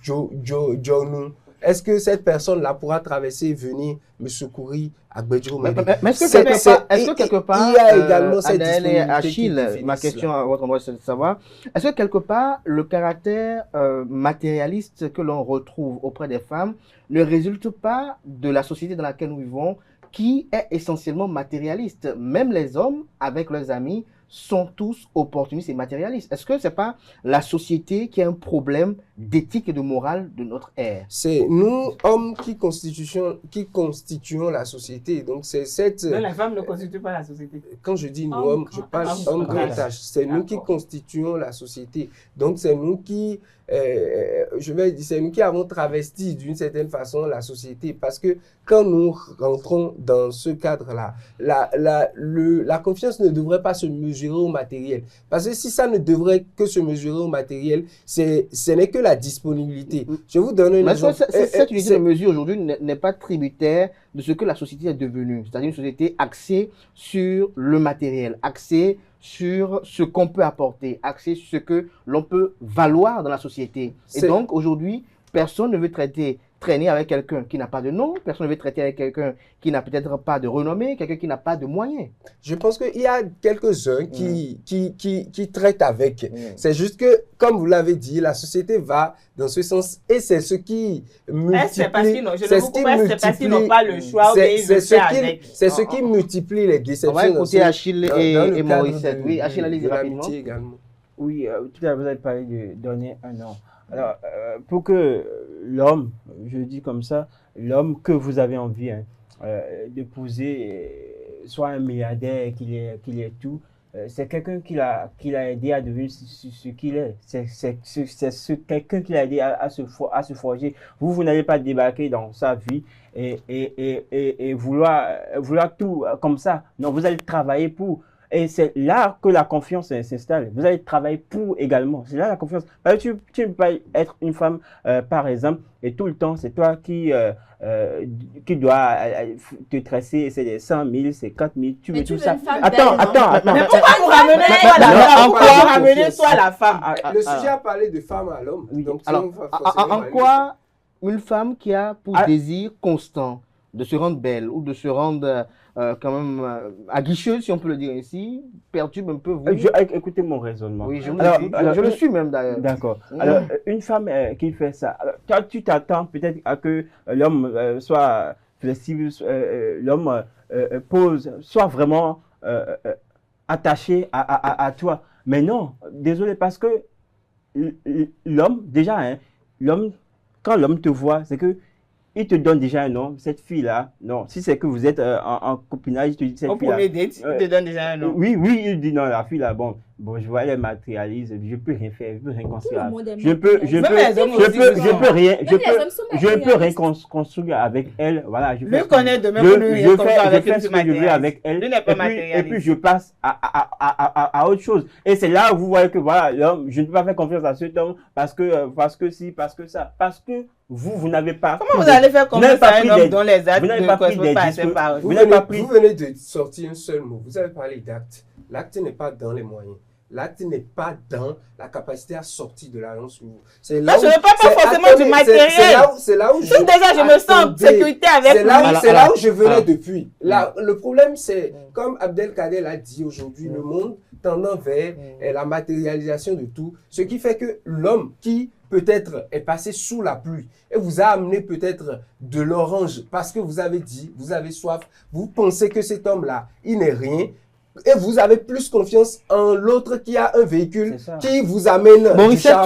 Djonu, est-ce que cette personne-là pourra traverser et venir me secourir à Gbedjou? Mais est-ce que quelque part, il y a également cette Anaël et disponibilité Achille, ma question à votre endroit, c'est de savoir, est-ce que quelque part, le caractère matérialiste que l'on retrouve auprès des femmes ne résulte pas de la société dans laquelle nous vivons, qui est essentiellement matérialiste? Même les hommes, avec leurs amis, sont tous opportunistes et matérialistes. Est-ce que ce n'est pas la société qui a un problème d'éthique et de morale de notre ère? C'est nous, hommes, qui constituons la société. Donc, c'est cette... Mais la femme ne constitue pas la société. Quand je dis nous, hommes, je parle homme grand âge. C'est nous qui constituons la société. Donc, c'est nous qui... c'est nous qui avons travesti d'une certaine façon la société. Parce que quand nous rentrons dans ce cadre-là, la confiance ne devrait pas se mesurer mesurer au matériel. Parce que si ça ne devrait que se mesurer au matériel, ce n'est que la disponibilité. Je vous donne un exemple. Cette unité de mesure aujourd'hui n'est pas tributaire de ce que la société est devenue. C'est-à-dire une société axée sur le matériel, axée sur ce qu'on peut apporter, axée sur ce que l'on peut valoir dans la société. Et donc, aujourd'hui, personne ne veut traîner avec quelqu'un qui n'a pas de nom, personne ne veut traiter avec quelqu'un qui n'a peut-être pas de renommée, quelqu'un qui n'a pas de moyens. Je pense qu'il y a quelques-uns qui traitent avec. C'est juste que, comme vous l'avez dit, la société va dans ce sens et c'est ce qui multiplie. C'est parce qu'ils n'ont pas le choix. C'est ce qui multiplie les déceptions. On va écouter Achille et Morissette. Oui, Achille, allez-y rapidement. Oui, tout à l'heure, vous avez parlé de donner un nom. Alors, pour que l'homme, je dis comme ça, l'homme que vous avez envie d'épouser soit un milliardaire, qu'il ait tout, c'est quelqu'un qui l'a aidé à devenir ce qu'il est. C'est quelqu'un qui l'a aidé à se forger. Vous n'allez pas débarquer dans sa vie et vouloir tout comme ça. Non, vous allez travailler pour. Et c'est là que la confiance s'installe. Vous allez travailler pour également. C'est là la confiance. Parce que tu ne peux pas être une femme, par exemple, et tout le temps, c'est toi qui dois te tresser. C'est des 100 000, c'est 4 000. Tu veux tout ça. Attends. Mais pourquoi vous ramenez toi la femme? Le sujet a parlé de femme à l'homme. Alors, en quoi une femme qui a pour désir constant de se rendre belle ou de se rendre quand même aguicheuse, si on peut le dire ainsi, perturbe un peu vous. Écoutez mon raisonnement. Oui, je le suis même d'ailleurs. D'accord. Alors, une femme qui fait ça, toi, tu t'attends peut-être à que l'homme soit flexible, l'homme soit vraiment attaché à toi. Mais non, désolé, parce que l'homme, déjà, l'homme, quand l'homme te voit, c'est que il te donne déjà un nom, cette fille-là. Non, si c'est que vous êtes en copinage, il te dit cette fille-là. Au premier date, il te donne déjà un nom. Oui, il dit non, la fille-là, bon, je vois, elle matérialise, je peux rien faire, je peux rien construire. Je peux rien construire avec elle. Voilà, je fais ce que je veux avec elle. Et puis je passe à autre chose. Et c'est là où vous voyez que voilà, l'homme, je ne peux pas faire confiance à cet homme parce que si, parce que ça, parce que vous n'avez pas. Comment vous allez faire confiance à un homme dont les actes ne correspondent pas à ses paroles? Vous venez de sortir un seul mot. Vous avez parlé d'acte. L'acte n'est pas dans les moyens. L'acte n'est pas dans la capacité à sortir de l'alliance. C'est là où je ne parle pas forcément du matériel. C'est là où je me sens en sécurité avec lui. C'est là où je venais depuis. Le problème, c'est, comme Abdelkader l'a dit aujourd'hui, le monde tendant vers la matérialisation de tout, ce qui fait que l'homme qui peut-être est passé sous la pluie et vous a amené peut-être de l'orange parce que vous avez dit, vous avez soif, vous pensez que cet homme-là, il n'est rien. Et vous avez plus confiance en l'autre qui a un véhicule qui vous amène Morissette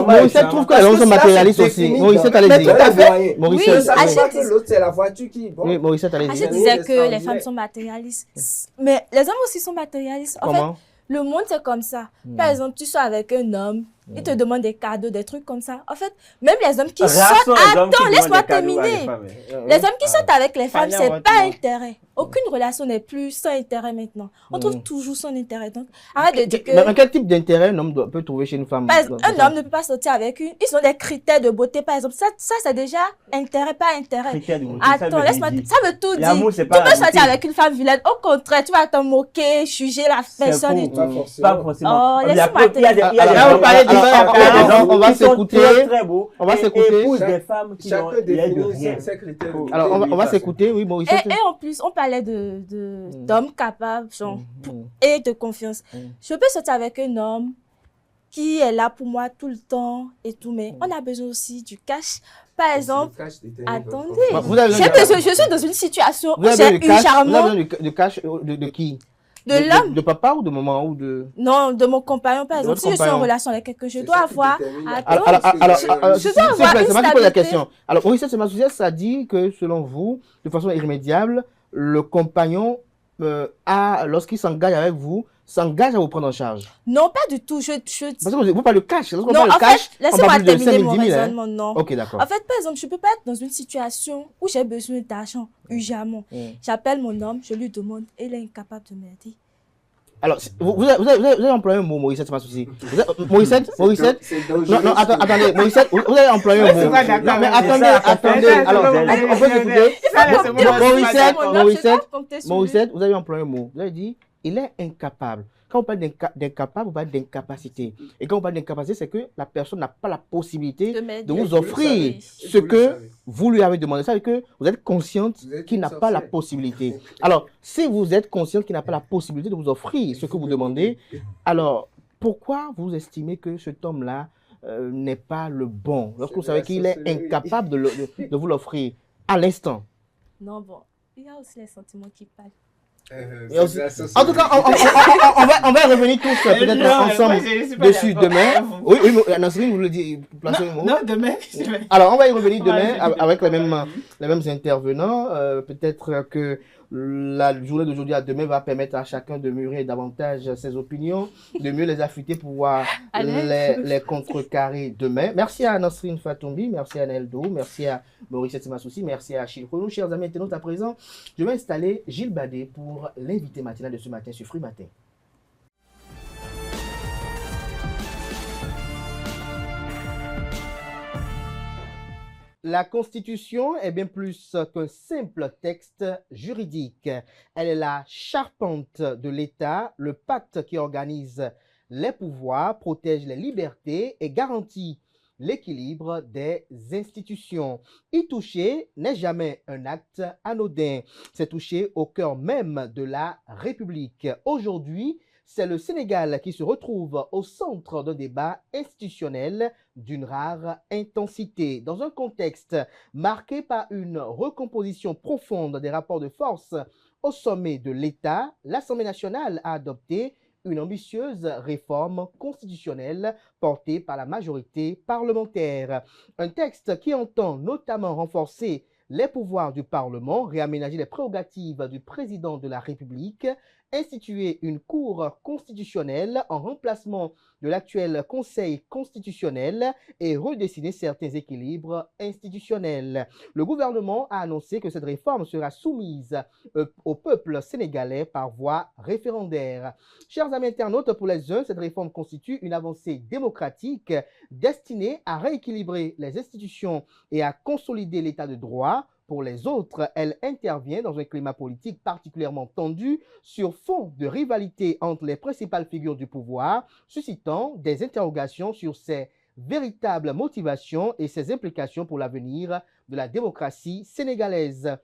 trouve que les gens sont matérialistes aussi. Morissette, allez-y. Morissette, que l'autre, c'est la voiture qui... Bon. Oui, Morissette, allez-y. Je disais que les femmes sont matérialistes. Mais les hommes aussi sont matérialistes. En fait, le monde, c'est comme ça. Par exemple, tu sors avec un homme, il te demande des cadeaux, des trucs comme ça. En fait, même les hommes qui sortent... Attends, laisse-moi terminer. Les hommes qui sortent avec les femmes, c'est pas intérêt. Aucune relation n'est plus sans intérêt maintenant. On trouve toujours son intérêt. Donc, arrête de dire que... Mais quel type d'intérêt un homme peut trouver chez une femme? Un homme ne peut pas sortir avec une. Ils ont des critères de beauté, par exemple. Ça c'est déjà intérêt, pas intérêt. Attends, laisse-moi... Ça veut tout dire. Tu peux sortir avec une femme vilaine. Au contraire, tu vas te moquer, juger la personne et tout. Pas forcément. Oh, laisse-moi terminer. Là, on parlait de on va s'écouter. Très beau. On va s'écouter. Des femmes qui ont l'air de rien. Alors, on va s'écouter. Oui, Morissette. Et en plus, on parlait d'hommes capables et de confiance. Je peux sortir avec un homme qui est là pour moi tout le temps et tout, mais on a besoin aussi du cash. Par exemple, attendez, je suis dans une situation où j'ai une charmante... Vous avez besoin de cash de qui? De l'homme. De papa ou de maman ou de... Non, de mon compagnon, par exemple. Si je suis en relation avec quelqu'un, je dois avoir... je dois avoir une stabilité. Alors, oui, ça dit que, selon vous, de façon irrémédiable, le compagnon, lorsqu'il s'engage avec vous, s'engage à vous prendre en charge. Non, pas du tout. Parce que vous parlez de cash. Non, en fait, laissez-moi terminer mon raisonnement. Non. Ok, d'accord. En fait, par exemple, je ne peux pas être dans une situation où j'ai besoin d'argent, urgemment. J'appelle mon homme, je lui demande, et il est incapable de m'aider. Alors, vous avez employé un mot, Morissette, c'est pas de souci. Morissette, non, attendez, Morissette, vous avez employé un mot. Non, mais attendez, alors, on peut s'écouter. Morissette, vous avez employé un mot. Vous avez dit, il est incapable. Quand on parle d'incapable, on parle d'incapacité. Et quand on parle d'incapacité, c'est que la personne n'a pas la possibilité de vous offrir ce que vous lui avez demandé. Ça veut dire que vous êtes consciente qu'il n'a pas la possibilité. Alors, si vous êtes consciente qu'il n'a pas la possibilité de vous offrir ce que vous demandez, alors pourquoi vous estimez que cet homme-là n'est pas le bon, lorsque vous savez qu'il est incapable de vous l'offrir à l'instant? Non, bon, il y a aussi les sentiments qui parlent. En tout cas, on va revenir tous peut-être ensemble dessus demain. Oui, Nasrine, vous le dites, placez le mot. Non, demain. Alors, on va y revenir demain avec les mêmes intervenants. Peut-être que la journée d'aujourd'hui à demain va permettre à chacun de mûrir davantage ses opinions, de mieux les affûter pour pouvoir les contrecarrer demain. Merci à Nasrine Fatoumbi, merci à Neldo, merci à Maurice Timasoussi, merci à Achille Renou. Chers amis internautes, à présent, je vais installer Gilles Badé pour l'invité matinal de ce matin sur Free Matin. La Constitution est bien plus qu'un simple texte juridique. Elle est la charpente de l'État, le pacte qui organise les pouvoirs, protège les libertés et garantit l'équilibre des institutions. Y toucher n'est jamais un acte anodin. C'est toucher au cœur même de la République. Aujourd'hui, c'est le Sénégal qui se retrouve au centre d'un débat institutionnel d'une rare intensité. Dans un contexte marqué par une recomposition profonde des rapports de force au sommet de l'État, l'Assemblée nationale a adopté une ambitieuse réforme constitutionnelle portée par la majorité parlementaire. Un texte qui entend notamment renforcer les pouvoirs du Parlement, réaménager les prérogatives du président de la République, instituer une cour constitutionnelle en remplacement de l'actuel Conseil constitutionnel et redessiner certains équilibres institutionnels. Le gouvernement a annoncé que cette réforme sera soumise au peuple sénégalais par voie référendaire. Chers amis internautes, pour les uns, cette réforme constitue une avancée démocratique destinée à rééquilibrer les institutions et à consolider l'état de droit. Pour les autres, elle intervient dans un climat politique particulièrement tendu sur fond de rivalité entre les principales figures du pouvoir, suscitant des interrogations sur ses véritables motivations et ses implications pour l'avenir de la démocratie sénégalaise.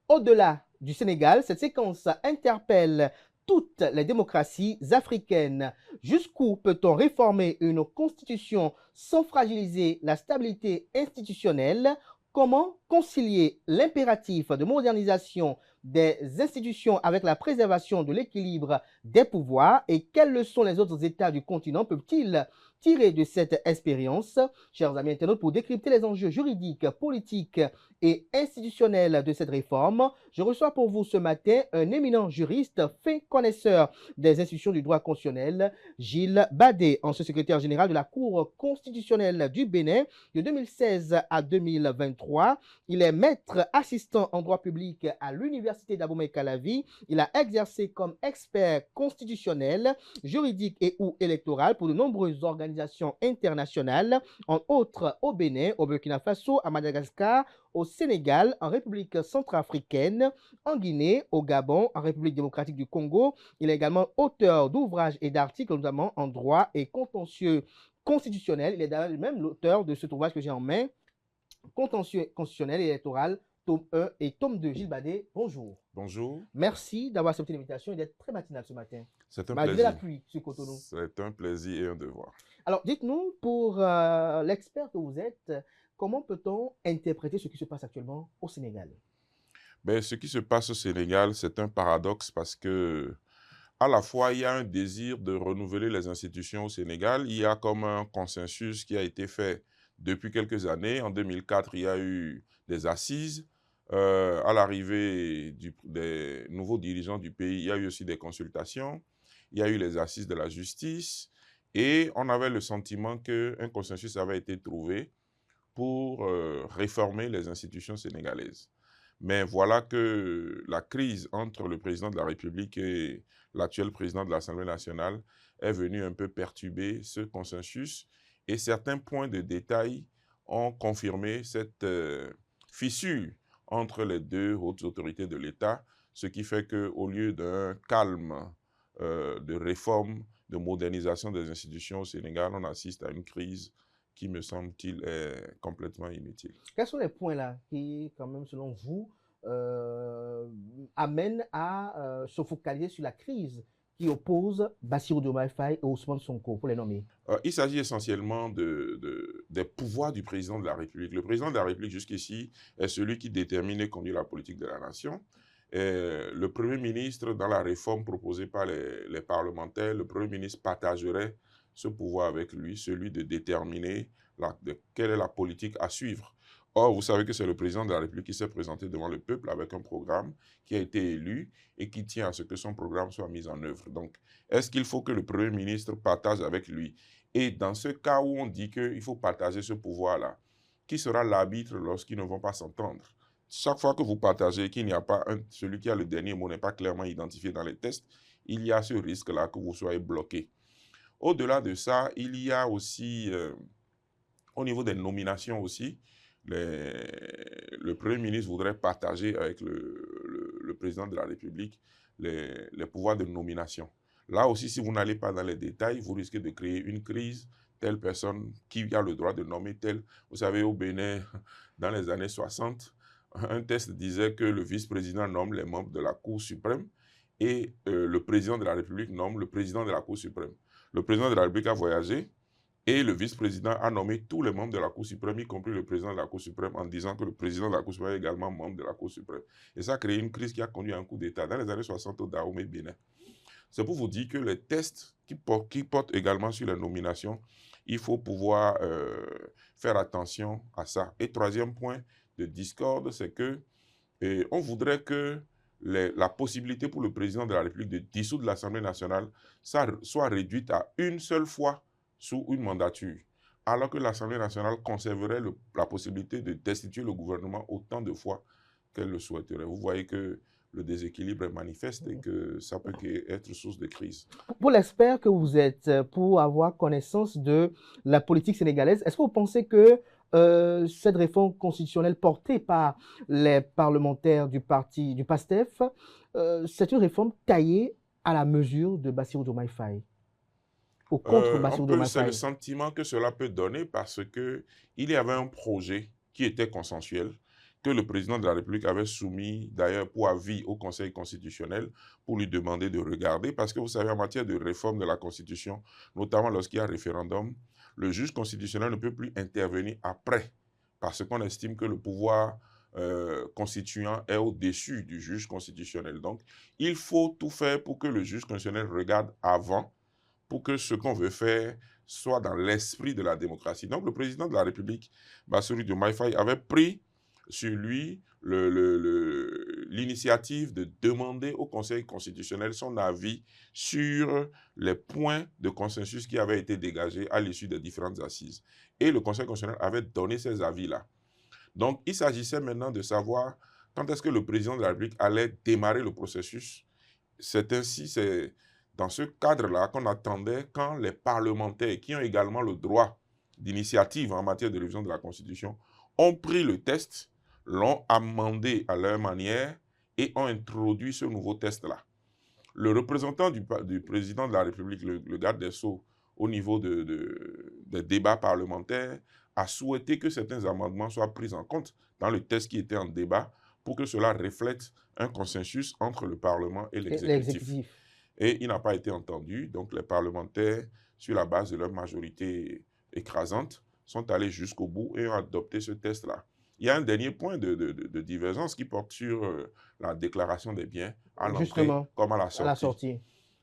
Au-delà du Sénégal, cette séquence interpelle toutes les démocraties africaines. Jusqu'où peut-on réformer une constitution sans fragiliser la stabilité institutionnelle? Comment concilier l'impératif de modernisation des institutions avec la préservation de l'équilibre des pouvoirs et quelles leçons les autres États du continent peuvent-ils tirer de cette expérience? Chers amis internautes, pour décrypter les enjeux juridiques, politiques et institutionnels de cette réforme, je reçois pour vous ce matin un éminent juriste, fin connaisseur des institutions du droit constitutionnel, Gilles Badé, ancien secrétaire général de la Cour constitutionnelle du Bénin de 2016 à 2023. Il est maître assistant en droit public à l'Université d'Abomey-Calavi. Il a exercé comme expert constitutionnel, juridique et ou électoral pour de nombreuses organisations internationales, entre autres au Bénin, au Burkina Faso, à Madagascar, au Sénégal, en République centrafricaine, en Guinée, au Gabon, en République démocratique du Congo. Il est également auteur d'ouvrages et d'articles, notamment en droit et contentieux constitutionnel. Il est d'ailleurs même l'auteur de cet ouvrage que j'ai en main, Contentieux constitutionnel et électoral, tome 1 et tome 2. Gilles Badé, bonjour. Bonjour. Merci d'avoir accepté l'invitation et d'être très matinal ce matin. C'est un malgré plaisir. la pluie sur Cotonou. C'est un plaisir et un devoir. Alors, dites-nous, pour l'expert que vous êtes, comment peut-on interpréter ce qui se passe actuellement au Sénégal? Ben, ce qui se passe au Sénégal, c'est un paradoxe parce que, à la fois, il y a un désir de renouveler les institutions au Sénégal. Il y a comme un consensus qui a été fait depuis quelques années. En 2004, il y a eu des assises. À l'arrivée des nouveaux dirigeants du pays, il y a eu aussi des consultations. Il y a eu les assises de la justice. Et on avait le sentiment qu'un consensus avait été trouvé pour réformer les institutions sénégalaises. Mais voilà que la crise entre le président de la République et l'actuel président de l'Assemblée nationale est venue un peu perturber ce consensus et certains points de détail ont confirmé cette fissure entre les deux hautes autorités de l'État, ce qui fait qu'au lieu d'un calme de réforme, de modernisation des institutions au Sénégal, on assiste à une crise qui, me semble-t-il, est complètement inutile. Quels sont les points là qui, quand même, selon vous, amènent à se focaliser sur la crise qui oppose Bassirou Diomaye Faye et Ousmane Sonko, pour les nommer? Il s'agit essentiellement des pouvoirs du président de la République. Le président de la République, jusqu'ici, est celui qui détermine et conduit la politique de la nation. Et le Premier ministre, dans la réforme proposée par les parlementaires, le Premier ministre partagerait ce pouvoir avec lui, celui de déterminer quelle est la politique à suivre. Or, vous savez que c'est le président de la République qui s'est présenté devant le peuple avec un programme qui a été élu et qui tient à ce que son programme soit mis en œuvre. Donc, est-ce qu'il faut que le Premier ministre partage avec lui? Et dans ce cas où on dit qu'il faut partager ce pouvoir-là, qui sera l'arbitre lorsqu'ils ne vont pas s'entendre? Chaque fois que vous partagez et qu'il n'y a pas celui qui a le dernier mot n'est pas clairement identifié dans les tests, il y a ce risque-là que vous soyez bloqué. Au-delà de ça, il y a aussi, au niveau des nominations aussi, le Premier ministre voudrait partager avec le président de la République les pouvoirs de nomination. Là aussi, si vous n'allez pas dans les détails, vous risquez de créer une crise. Telle personne qui a le droit de nommer telle. Vous savez, au Bénin, dans les années 60, un test disait que le vice-président nomme les membres de la Cour suprême et le président de la République nomme le président de la Cour suprême. Le président de la République a voyagé et le vice-président a nommé tous les membres de la Cour suprême, y compris le président de la Cour suprême, en disant que le président de la Cour suprême est également membre de la Cour suprême. Et ça a créé une crise qui a conduit à un coup d'État dans les années 60 au Dahomey, Bénin. C'est pour vous dire que les tests qui portent également sur les nominations, il faut pouvoir faire attention à ça. Et troisième point de discorde, c'est que on voudrait que la possibilité pour le président de la République de dissoudre l'Assemblée nationale soit réduite à une seule fois sous une mandature, alors que l'Assemblée nationale conserverait la possibilité de destituer le gouvernement autant de fois qu'elle le souhaiterait. Vous voyez que le déséquilibre est manifeste et que ça peut être source de crise. Pour l'expert que vous êtes, pour avoir connaissance de la politique sénégalaise, est-ce que vous pensez que cette réforme constitutionnelle portée par les parlementaires du parti du PASTEF, c'est une réforme taillée à la mesure de Bassirou Diomaye Faye? C'est le sentiment que cela peut donner parce qu'il y avait un projet qui était consensuel, que le président de la République avait soumis d'ailleurs pour avis au Conseil constitutionnel pour lui demander de regarder. Parce que vous savez, en matière de réforme de la Constitution, notamment lorsqu'il y a référendum, le juge constitutionnel ne peut plus intervenir après parce qu'on estime que le pouvoir constituant est au-dessus du juge constitutionnel. Donc, il faut tout faire pour que le juge constitutionnel regarde avant, pour que ce qu'on veut faire soit dans l'esprit de la démocratie. Donc, le président de la République, Bassirou Diomaye Faye, avait pris sur lui l'initiative de demander au Conseil constitutionnel son avis sur les points de consensus qui avaient été dégagés à l'issue des différentes assises. Et le Conseil constitutionnel avait donné ces avis-là. Donc, il s'agissait maintenant de savoir quand est-ce que le président de la République allait démarrer le processus. C'est dans ce cadre-là qu'on attendait quand les parlementaires, qui ont également le droit d'initiative en matière de révision de la Constitution, ont pris le test, l'ont amendé à leur manière et ont introduit ce nouveau test-là. Le représentant du président de la République, le garde des Sceaux, au niveau des débats parlementaires, a souhaité que certains amendements soient pris en compte dans le test qui était en débat pour que cela reflète un consensus entre le Parlement et l'exécutif. Et il n'a pas été entendu, donc les parlementaires, sur la base de leur majorité écrasante, sont allés jusqu'au bout et ont adopté ce test-là. Il y a un dernier point de divergence qui porte sur la déclaration des biens à l'entrée comme à la sortie.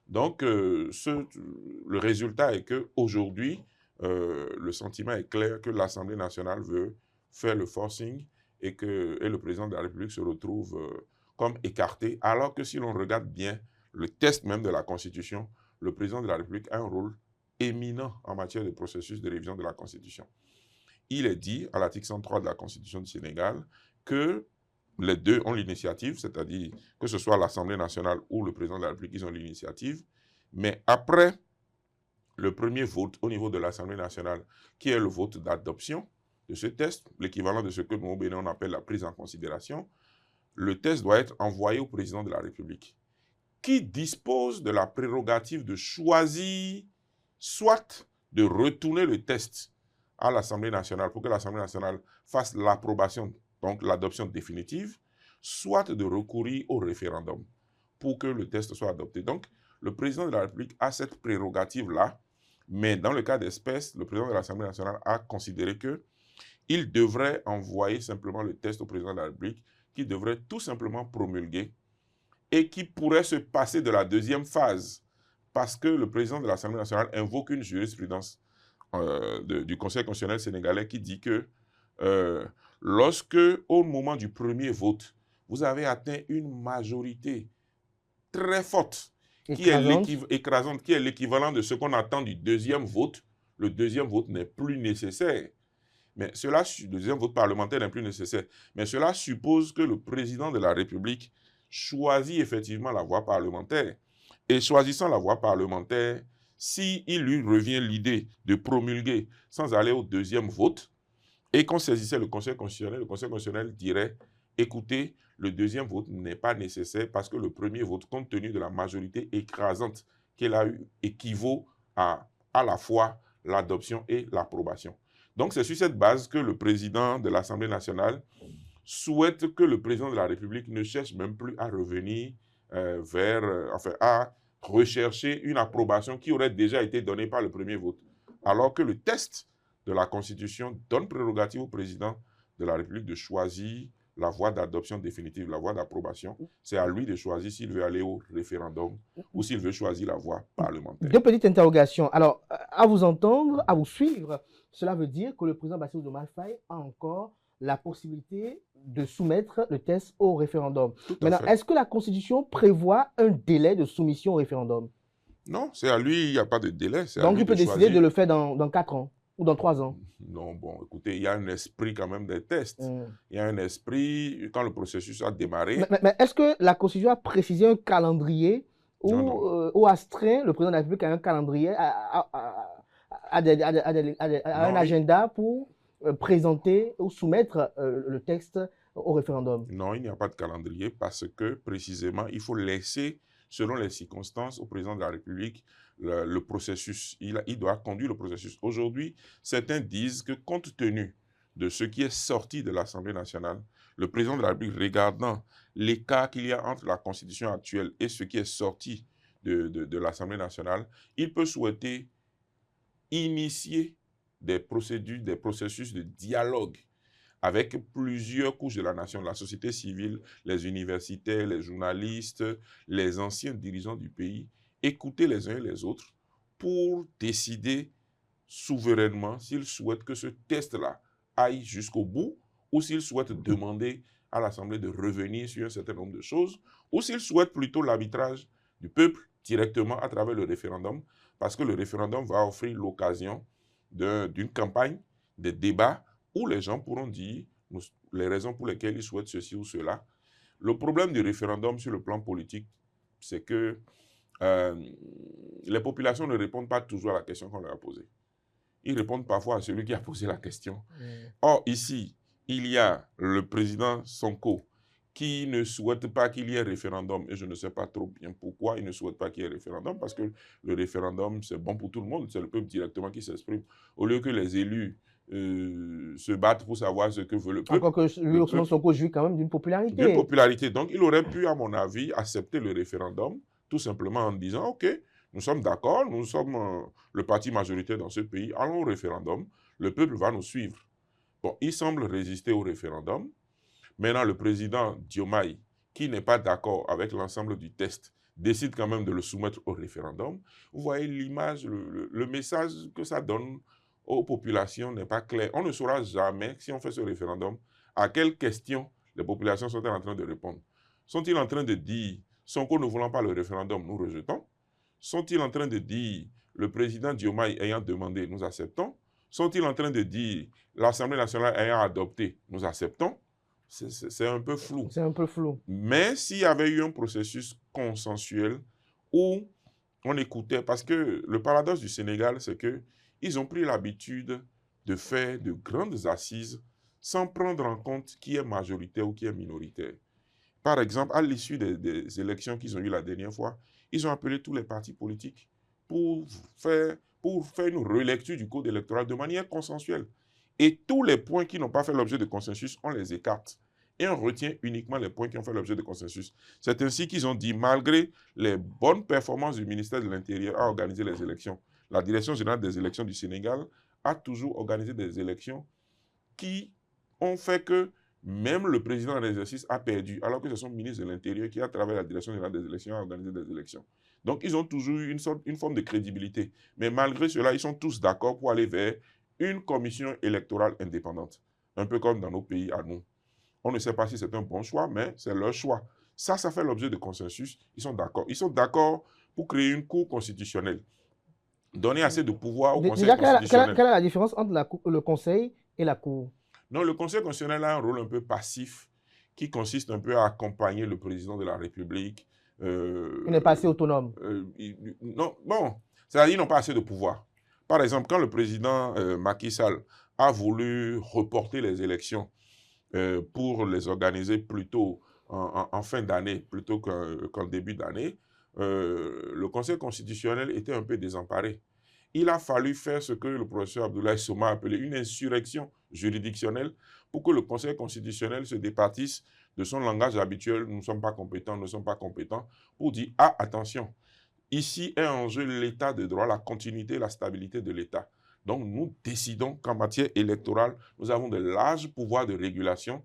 Donc, le résultat est qu'aujourd'hui, le sentiment est clair que l'Assemblée nationale veut faire le forcing et le président de la République se retrouve comme écarté, alors que si l'on regarde bien le test même de la Constitution, le président de la République a un rôle éminent en matière de processus de révision de la Constitution. Il est dit, à l'article 103 de la Constitution du Sénégal, que les deux ont l'initiative, c'est-à-dire que ce soit l'Assemblée nationale ou le président de la République, ils ont l'initiative. Mais après le premier vote au niveau de l'Assemblée nationale, qui est le vote d'adoption de ce test, l'équivalent de ce que nous, au Bénin, on appelle la prise en considération, le test doit être envoyé au président de la République, qui dispose de la prérogative de choisir soit de retourner le test à l'Assemblée nationale pour que l'Assemblée nationale fasse l'approbation, donc l'adoption définitive, soit de recourir au référendum pour que le test soit adopté. Donc, le président de la République a cette prérogative-là, mais dans le cas d'espèce, le président de l'Assemblée nationale a considéré qu'il devrait envoyer simplement le test au président de la République, qui devrait tout simplement promulguer et qui pourrait se passer de la deuxième phase parce que le président de l'Assemblée nationale invoque une jurisprudence du Conseil constitutionnel sénégalais qui dit que lorsque, au moment du premier vote, vous avez atteint une majorité très forte, écrasante, qui est l'équivalent de ce qu'on attend du deuxième vote, le deuxième vote n'est plus nécessaire. Mais cela, le deuxième vote parlementaire n'est plus nécessaire. Mais cela suppose que le président de la République choisit effectivement la voie parlementaire. Et choisissant la voie parlementaire, s'il lui revient l'idée de promulguer sans aller au deuxième vote, et qu'on saisissait le Conseil constitutionnel dirait, écoutez, le deuxième vote n'est pas nécessaire parce que le premier vote, compte tenu de la majorité écrasante qu'elle a eue, équivaut à la fois l'adoption et l'approbation. Donc, c'est sur cette base que le président de l'Assemblée nationale souhaite que le président de la République ne cherche même plus à revenir à rechercher une approbation qui aurait déjà été donnée par le premier vote. Alors que le test de la Constitution donne prérogative au président de la République de choisir la voie d'adoption définitive, la voie d'approbation. C'est à lui de choisir s'il veut aller au référendum ou s'il veut choisir la voie parlementaire. Deux petites interrogations. Alors, à vous entendre, à vous suivre, cela veut dire que le président Bassirou Diomaye Faye a encore la possibilité de soumettre le test au référendum. Maintenant, est-ce que la Constitution prévoit un délai de soumission au référendum? Non, c'est à lui, il n'y a pas de délai. Donc, il peut décider de le faire dans 4 ans ou dans 3 ans? Non, bon, écoutez, il y a un esprit quand même des tests. Il y a un esprit, quand le processus a démarré... Mais est-ce que la Constitution a précisé un calendrier ou astreint le président de la République à un calendrier, à un agenda pour présenter ou soumettre le texte au référendum? Non, il n'y a pas de calendrier parce que, précisément, il faut laisser, selon les circonstances, au président de la République le processus. Il doit conduire le processus. Aujourd'hui, certains disent que, compte tenu de ce qui est sorti de l'Assemblée nationale, le président de la République, regardant l'écart qu'il y a entre la Constitution actuelle et ce qui est sorti de l'Assemblée nationale, il peut souhaiter initier des procédures, des processus de dialogue avec plusieurs couches de la nation, la société civile, les universitaires, les journalistes, les anciens dirigeants du pays, écouter les uns et les autres pour décider souverainement s'ils souhaitent que ce test-là aille jusqu'au bout ou s'ils souhaitent demander à l'Assemblée de revenir sur un certain nombre de choses ou s'ils souhaitent plutôt l'arbitrage du peuple directement à travers le référendum, parce que le référendum va offrir l'occasion d'une campagne, des débats où les gens pourront dire les raisons pour lesquelles ils souhaitent ceci ou cela. Le problème du référendum sur le plan politique, c'est que les populations ne répondent pas toujours à la question qu'on leur a posée. Ils répondent parfois à celui qui a posé la question. Or, ici, il y a le président Sonko qui ne souhaite pas qu'il y ait référendum. Et je ne sais pas trop bien pourquoi il ne souhaite pas qu'il y ait référendum, parce que le référendum, c'est bon pour tout le monde. C'est le peuple directement qui s'exprime. Au lieu que les élus se battent pour savoir ce que veut le peuple. Encore que lui, Sonko jouit quand même d'une popularité. D'une popularité. Donc, il aurait pu, à mon avis, accepter le référendum, tout simplement en disant, OK, nous sommes d'accord, nous sommes le parti majoritaire dans ce pays, allons au référendum, le peuple va nous suivre. Bon, il semble résister au référendum. Maintenant, le président Diomaye, qui n'est pas d'accord avec l'ensemble du test, décide quand même de le soumettre au référendum. Vous voyez l'image, le message que ça donne aux populations n'est pas clair. On ne saura jamais, si on fait ce référendum, à quelles questions les populations sont en train de répondre. Sont-ils en train de dire, Sonko ne voulant pas le référendum, nous rejetons? Sont-ils en train de dire, le président Diomaye ayant demandé, nous acceptons? Sont-ils en train de dire, l'Assemblée nationale ayant adopté, nous acceptons? c'est un peu flou. C'est un peu flou. Mais s'il y avait eu un processus consensuel où on écoutait, parce que le paradoxe du Sénégal, c'est qu'ils ont pris l'habitude de faire de grandes assises sans prendre en compte qui est majoritaire ou qui est minoritaire. Par exemple, à l'issue des élections qu'ils ont eues la dernière fois, ils ont appelé tous les partis politiques pour faire une relecture du code électoral de manière consensuelle. Et tous les points qui n'ont pas fait l'objet de consensus, on les écarte. Et on retient uniquement les points qui ont fait l'objet de consensus. C'est ainsi qu'ils ont dit, malgré les bonnes performances du ministère de l'Intérieur à organiser les élections, la Direction générale des élections du Sénégal a toujours organisé des élections qui ont fait que même le président en exercice a perdu, alors que c'est son ministre de l'Intérieur qui, à travers la Direction générale des élections, a organisé des élections. Donc, ils ont toujours eu une forme de crédibilité. Mais malgré cela, ils sont tous d'accord pour aller vers une commission électorale indépendante. Un peu comme dans nos pays à nous. On ne sait pas si c'est un bon choix, mais c'est leur choix. Ça fait l'objet de consensus. Ils sont d'accord. Ils sont d'accord pour créer une cour constitutionnelle. Donner assez de pouvoir au Conseil constitutionnel. Quelle est la différence entre le Conseil et la Cour? Non, le Conseil constitutionnel a un rôle un peu passif qui consiste un peu à accompagner le président de la République. Il n'est pas assez autonome. Non, bon, c'est-à-dire qu'ils n'ont pas assez de pouvoir. Par exemple, quand le président Macky Sall a voulu reporter les élections pour les organiser plutôt en fin d'année plutôt qu'en début d'année, le Conseil constitutionnel était un peu désemparé. Il a fallu faire ce que le professeur Abdoulaye Souma a appelé une insurrection juridictionnelle pour que le Conseil constitutionnel se départisse de son langage habituel, nous ne sommes pas compétents, nous ne sommes pas compétents, pour dire, ah, attention, ici est en jeu l'état de droit, la continuité et la stabilité de l'État. Donc, nous décidons qu'en matière électorale, nous avons de larges pouvoirs de régulation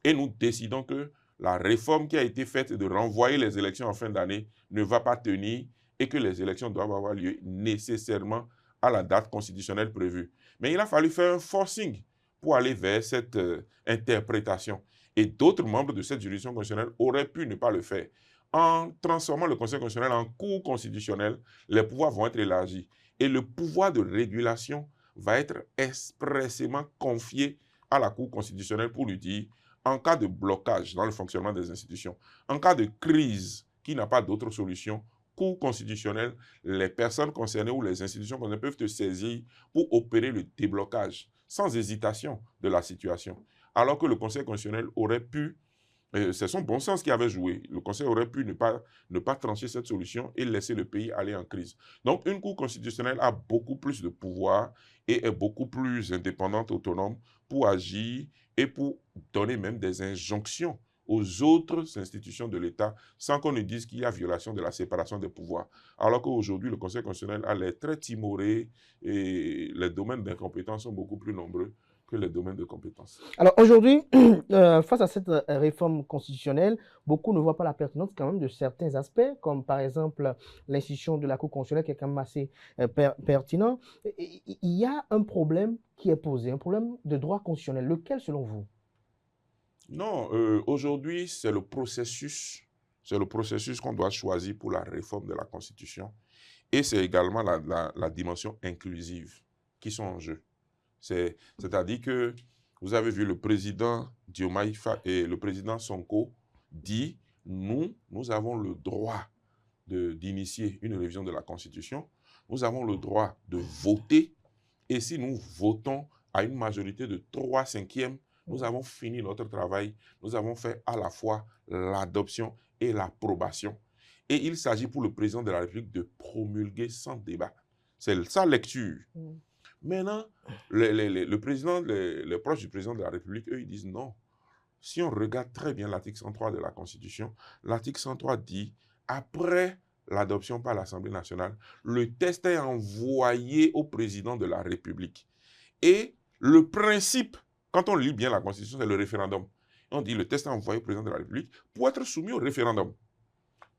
et nous décidons que la réforme qui a été faite de renvoyer les élections en fin d'année ne va pas tenir et que les élections doivent avoir lieu nécessairement à la date constitutionnelle prévue. Mais il a fallu faire un forcing pour aller vers cette interprétation. Et d'autres membres de cette juridiction constitutionnelle auraient pu ne pas le faire. En transformant le Conseil constitutionnel en cour constitutionnelle, les pouvoirs vont être élargis. Et le pouvoir de régulation va être expressément confié à la Cour constitutionnelle pour lui dire, en cas de blocage dans le fonctionnement des institutions, en cas de crise qui n'a pas d'autre solution, Cour constitutionnelle, les personnes concernées ou les institutions concernées peuvent te saisir pour opérer le déblocage sans hésitation de la situation. Alors que le Conseil constitutionnel aurait pu, c'est son bon sens qui avait joué, le Conseil aurait pu ne pas trancher cette solution et laisser le pays aller en crise. Donc une Cour constitutionnelle a beaucoup plus de pouvoir et est beaucoup plus indépendante, autonome pour agir et pour donner même des injonctions aux autres institutions de l'État sans qu'on ne dise qu'il y a violation de la séparation des pouvoirs. Alors qu'aujourd'hui, le Conseil constitutionnel a l'air très timoré et les domaines d'incompétence sont beaucoup plus nombreux que les domaines de compétences. Alors aujourd'hui, face à cette réforme constitutionnelle, beaucoup ne voient pas la pertinence quand même de certains aspects, comme par exemple l'institution de la Cour constitutionnelle qui est quand même assez pertinent. Il y a un problème qui est posé, un problème de droit constitutionnel. Lequel selon vous? Non, aujourd'hui, c'est le processus qu'on doit choisir pour la réforme de la Constitution. Et c'est également la dimension inclusive qui sont en jeu. C'est-à-dire que vous avez vu le président Diomaye Faye et le président Sonko dit « Nous avons le droit d'initier une révision de la Constitution. Nous avons le droit de voter. Et si nous votons à une majorité de 3/5, nous avons fini notre travail. Nous avons fait à la fois l'adoption et l'approbation. Et il s'agit pour le président de la République de promulguer sans débat. C'est sa lecture. Maintenant, les proches du président de la République, eux, ils disent non. Si on regarde très bien l'article 103 de la Constitution, l'article 103 dit, après l'adoption par l'Assemblée nationale, le texte est envoyé au président de la République. Et le principe, quand on lit bien la Constitution, c'est le référendum. On dit le texte est envoyé au président de la République pour être soumis au référendum.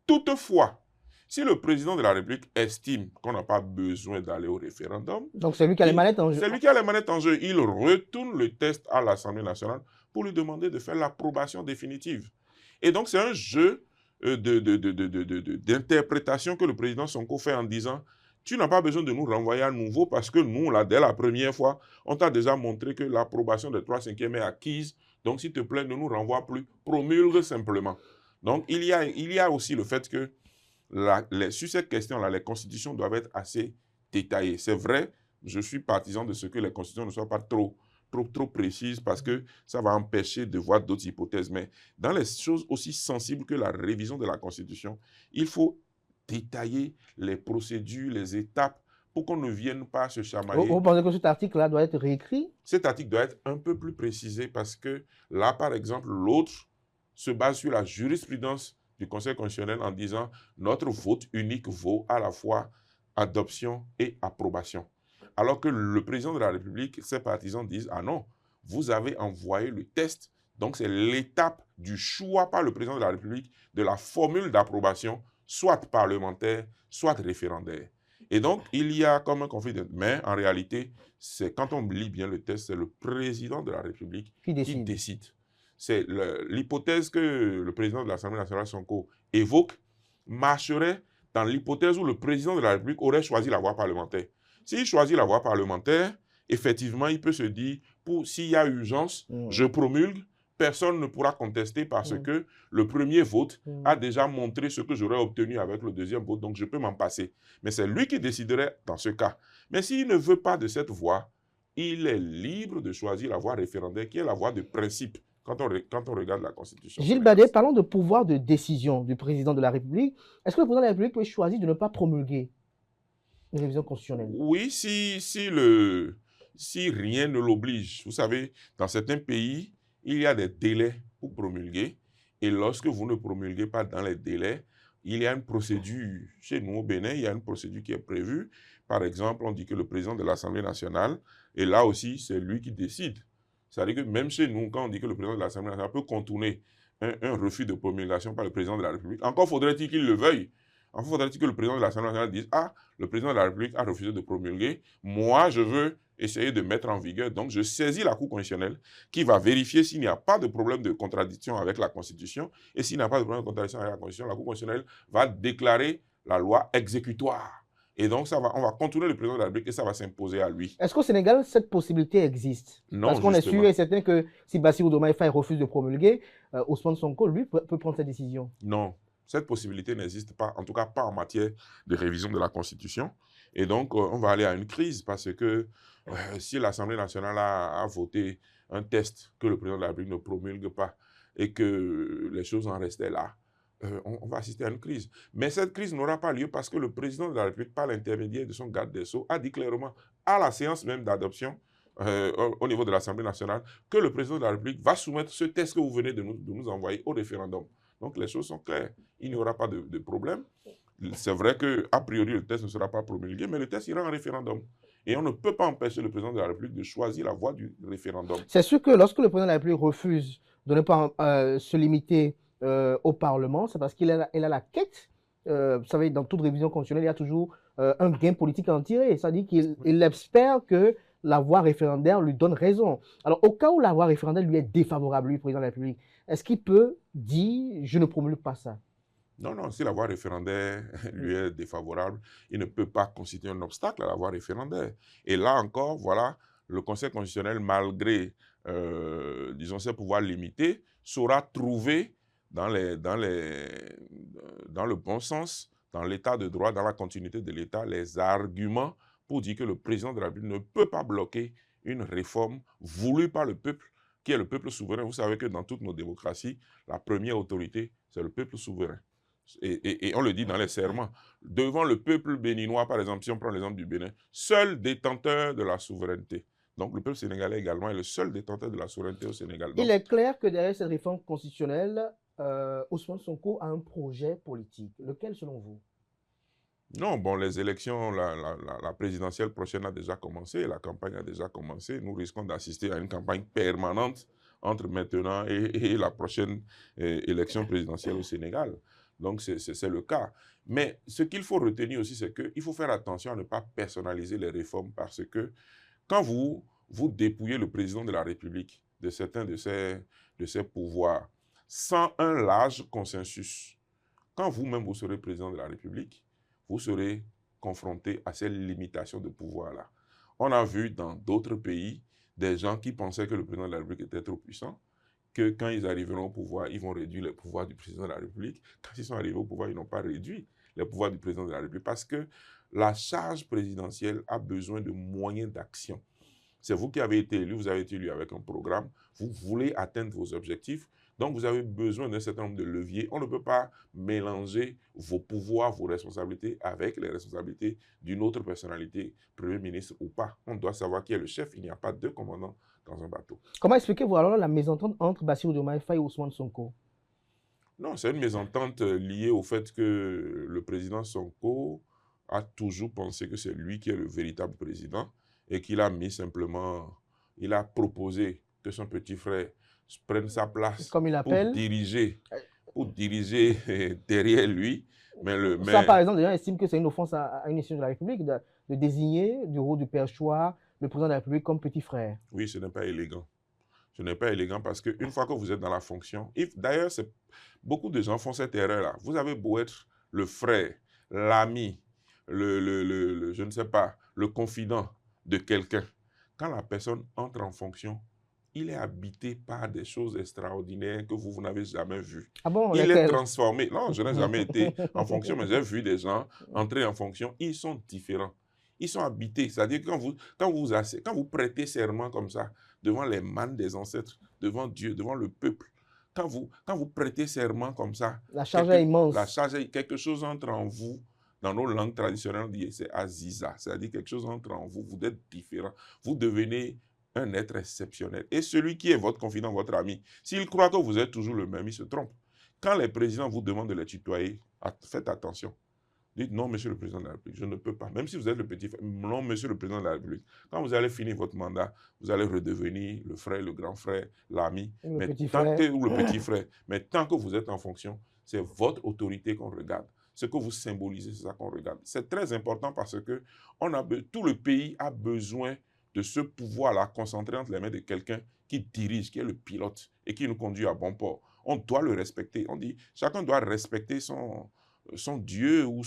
Toutefois, si le président de la République estime qu'on n'a pas besoin d'aller au référendum... Donc c'est lui qui a les manettes en jeu. C'est lui qui a les manettes en jeu. Il retourne le texte à l'Assemblée nationale pour lui demander de faire l'approbation définitive. Et donc c'est un jeu d'interprétation que le président Sonko fait en disant « Tu n'as pas besoin de nous renvoyer à nouveau parce que nous, là, dès la première fois, on t'a déjà montré que l'approbation des 3/5 est acquise. Donc, s'il te plaît, ne nous renvoie plus, promulgue simplement. Donc, il y a aussi le fait que sur cette question-là, les constitutions doivent être assez détaillées. C'est vrai, je suis partisan de ce que les constitutions ne soient pas trop précises parce que ça va empêcher de voir d'autres hypothèses. Mais dans les choses aussi sensibles que la révision de la Constitution, il faut détailler les procédures, les étapes pour qu'on ne vienne pas se chamailler. Vous pensez que cet article-là doit être réécrit? Cet article doit être un peu plus précisé parce que là, par exemple, l'autre se base sur la jurisprudence du Conseil constitutionnel en disant notre vote unique vaut à la fois adoption et approbation. Alors que le président de la République, ses partisans disent « Ah non, vous avez envoyé le test, donc c'est l'étape du choix par le président de la République de la formule d'approbation, soit parlementaire, soit référendaire. » Et donc, il y a comme un conflit mais en réalité, quand on lit bien le test, c'est le président de la République qui décide. C'est l'hypothèse que le président de l'Assemblée nationale, Sonko, évoque, marcherait dans l'hypothèse où le président de la République aurait choisi la voie parlementaire. S'il choisit la voie parlementaire, effectivement, il peut se dire, s'il y a urgence, je promulgue, personne ne pourra contester parce que le premier vote a déjà montré ce que j'aurais obtenu avec le deuxième vote, donc je peux m'en passer. Mais c'est lui qui déciderait dans ce cas. Mais s'il ne veut pas de cette voie, il est libre de choisir la voie référendaire, qui est la voie de principe, quand on regarde la Constitution. Gilles Badet, parlons de pouvoir de décision du président de la République. Est-ce que le président de la République peut choisir de ne pas promulguer une révision constitutionnelle? Oui, si rien ne l'oblige. Vous savez, dans certains pays, il y a des délais pour promulguer. Et lorsque vous ne promulguez pas dans les délais, il y a une procédure. Chez nous, au Bénin, il y a une procédure qui est prévue. Par exemple, on dit que le président de l'Assemblée nationale, et là aussi, c'est lui qui décide. C'est-à-dire que même chez nous, quand on dit que le président de l'Assemblée nationale peut contourner un refus de promulgation par le président de la République, encore faudrait-il qu'il le veuille. Encore faudrait-il que le président de l'Assemblée nationale dise « Ah, le président de la République a refusé de promulguer. Moi, je veux essayer de mettre en vigueur. Donc, je saisis la Cour constitutionnelle qui va vérifier s'il n'y a pas de problème de contradiction avec la Constitution. Et s'il n'y a pas de problème de contradiction avec la Constitution, la Cour constitutionnelle va déclarer la loi exécutoire. Et donc, on va contourner le président de la République et ça va s'imposer à lui. Est-ce qu'au Sénégal, cette possibilité existe? Non, parce qu'on est sûr et certain que si Bassirou Diomaye Faye refuse de promulguer, Ousmane Sonko, lui, peut prendre cette décision. Non, cette possibilité n'existe pas, en tout cas pas en matière de révision de la Constitution. Et donc, on va aller à une crise parce que si l'Assemblée nationale a voté un test que le président de la République ne promulgue pas et que les choses en restaient là, on va assister à une crise. Mais cette crise n'aura pas lieu parce que le président de la République, par l'intermédiaire de son garde des Sceaux, a dit clairement à la séance même d'adoption au niveau de l'Assemblée nationale que le président de la République va soumettre ce test que vous venez de nous envoyer au référendum. Donc les choses sont claires. Il n'y aura pas de problème. C'est vrai qu'a priori, le test ne sera pas promulgué, mais le test ira en référendum. Et on ne peut pas empêcher le président de la République de choisir la voie du référendum. C'est sûr que lorsque le président de la République refuse de ne pas se limiter au Parlement, c'est parce qu'il a la quête. Vous savez, dans toute révision constitutionnelle, il y a toujours un gain politique à en tirer. C'est-à-dire qu'il espère que la voie référendaire lui donne raison. Alors, au cas où la voie référendaire lui est défavorable, lui, président de la République, est-ce qu'il peut dire « je ne promulgue pas ça » ? Non, non, si la voie référendaire lui est défavorable, il ne peut pas constituer un obstacle à la voie référendaire. Et là encore, voilà, le Conseil constitutionnel, malgré, disons, ses pouvoirs limités, saura trouver dans le bon sens, dans l'état de droit, dans la continuité de l'État, les arguments pour dire que le président de la République ne peut pas bloquer une réforme voulue par le peuple, qui est le peuple souverain. Vous savez que dans toutes nos démocraties, la première autorité, c'est le peuple souverain. Et on le dit dans les serments. Devant le peuple béninois, par exemple, si on prend l'exemple du Bénin, seul détenteur de la souveraineté. Donc le peuple sénégalais également est le seul détenteur de la souveraineté au Sénégal. Donc, il est clair que derrière cette réforme constitutionnelle, Ousmane Sonko a un projet politique. Lequel selon vous? Non, bon, les élections, la présidentielle prochaine a déjà commencé, la campagne a déjà commencé. Nous risquons d'assister à une campagne permanente entre maintenant et la prochaine élection présidentielle au Sénégal. Donc, c'est le cas. Mais ce qu'il faut retenir aussi, c'est qu'il faut faire attention à ne pas personnaliser les réformes parce que quand vous dépouillez le président de la République de certains de ses pouvoirs sans un large consensus, quand vous-même vous serez président de la République, vous serez confronté à ces limitations de pouvoir-là. On a vu dans d'autres pays des gens qui pensaient que le président de la République était trop puissant, que quand ils arriveront au pouvoir, ils vont réduire les pouvoirs du président de la République. Quand ils sont arrivés au pouvoir, ils n'ont pas réduit les pouvoirs du président de la République parce que la charge présidentielle a besoin de moyens d'action. C'est vous qui avez été élu, vous avez été élu avec un programme, vous voulez atteindre vos objectifs, donc vous avez besoin d'un certain nombre de leviers. On ne peut pas mélanger vos pouvoirs, vos responsabilités avec les responsabilités d'une autre personnalité, Premier ministre ou pas. On doit savoir qui est le chef, il n'y a pas deux commandants dans un bateau. Comment expliquez-vous alors la mésentente entre Bassirou Diomaye Faye et Ousmane Sonko? Non, c'est une mésentente liée au fait que le président Sonko a toujours pensé que c'est lui qui est le véritable président et qu'il a mis simplement, il a proposé que son petit frère prenne sa place comme il appelle, pour diriger derrière lui. Ça, par exemple, les gens estiment que c'est une offense à une institution de la République de désigner du rôle du perchoir le président de la République comme petit frère. Oui, ce n'est pas élégant. Ce n'est pas élégant parce qu'une fois que vous êtes dans la fonction, d'ailleurs, beaucoup de gens font cette erreur-là. Vous avez beau être le frère, l'ami, je ne sais pas, le confident de quelqu'un. Quand la personne entre en fonction, il est habité par des choses extraordinaires que vous n'avez jamais vues. Ah bon, il est transformé. Non, je n'ai jamais été en fonction, mais j'ai vu des gens entrer en fonction. Ils sont différents. Ils sont habités. C'est-à-dire que quand vous prêtez serment comme ça, devant les mânes des ancêtres, devant Dieu, devant le peuple, quand vous prêtez serment comme ça, la charge est immense. La charge, quelque chose entre en vous. Dans nos langues traditionnelles, on dit c'est Aziza, c'est-à-dire quelque chose entre en vous, vous êtes différent, vous devenez un être exceptionnel. Et celui qui est votre confident, votre ami, s'il croit que vous êtes toujours le même, il se trompe. Quand les présidents vous demandent de les tutoyer, faites attention. Dites non, monsieur le président de la République, je ne peux pas. Même si vous êtes le petit frère, non, monsieur le président de la République. Quand vous allez finir votre mandat, vous allez redevenir le frère, le grand frère, l'ami, ou le petit frère. Mais tant que vous êtes en fonction, c'est votre autorité qu'on regarde. Ce que vous symbolisez, c'est ça qu'on regarde. C'est très important parce que tout le pays a besoin de ce pouvoir-là concentré entre les mains de quelqu'un qui dirige, qui est le pilote et qui nous conduit à bon port. On doit le respecter. On dit, chacun doit respecter son Dieu ou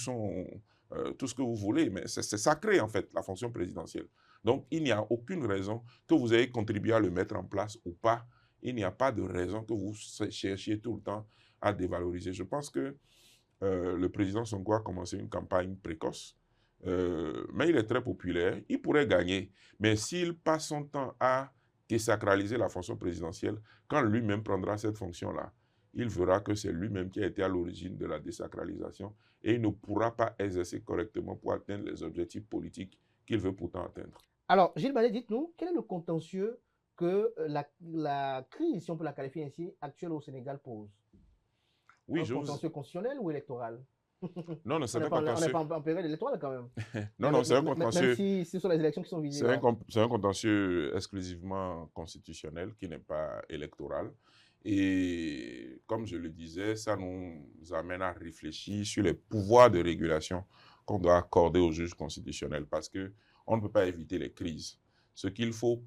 tout ce que vous voulez, mais c'est sacré en fait, la fonction présidentielle. Donc, il n'y a aucune raison que vous ayez contribué à le mettre en place ou pas. Il n'y a pas de raison que vous cherchiez tout le temps à dévaloriser. Je pense que le président Sonko a commencé une campagne précoce, mais il est très populaire, il pourrait gagner. Mais s'il passe son temps à désacraliser la fonction présidentielle, quand lui-même prendra cette fonction-là, il verra que c'est lui-même qui a été à l'origine de la désacralisation et il ne pourra pas exercer correctement pour atteindre les objectifs politiques qu'il veut pourtant atteindre. Alors, Gilles Ballet, dites-nous, quel est le contentieux que la crise, si on peut la qualifier ainsi, actuelle au Sénégal pose? Oui, un contentieux constitutionnel ou électoral? Non, c'est un contentieux. On n'est pas en période électorale quand même. Non, c'est un contentieux. Même si ce sont les élections qui sont visées. C'est un contentieux exclusivement constitutionnel qui n'est pas électoral. Et comme je le disais, ça nous amène à réfléchir sur les pouvoirs de régulation qu'on doit accorder aux juges constitutionnels parce qu'on ne peut pas éviter les crises. Ce qu'il faut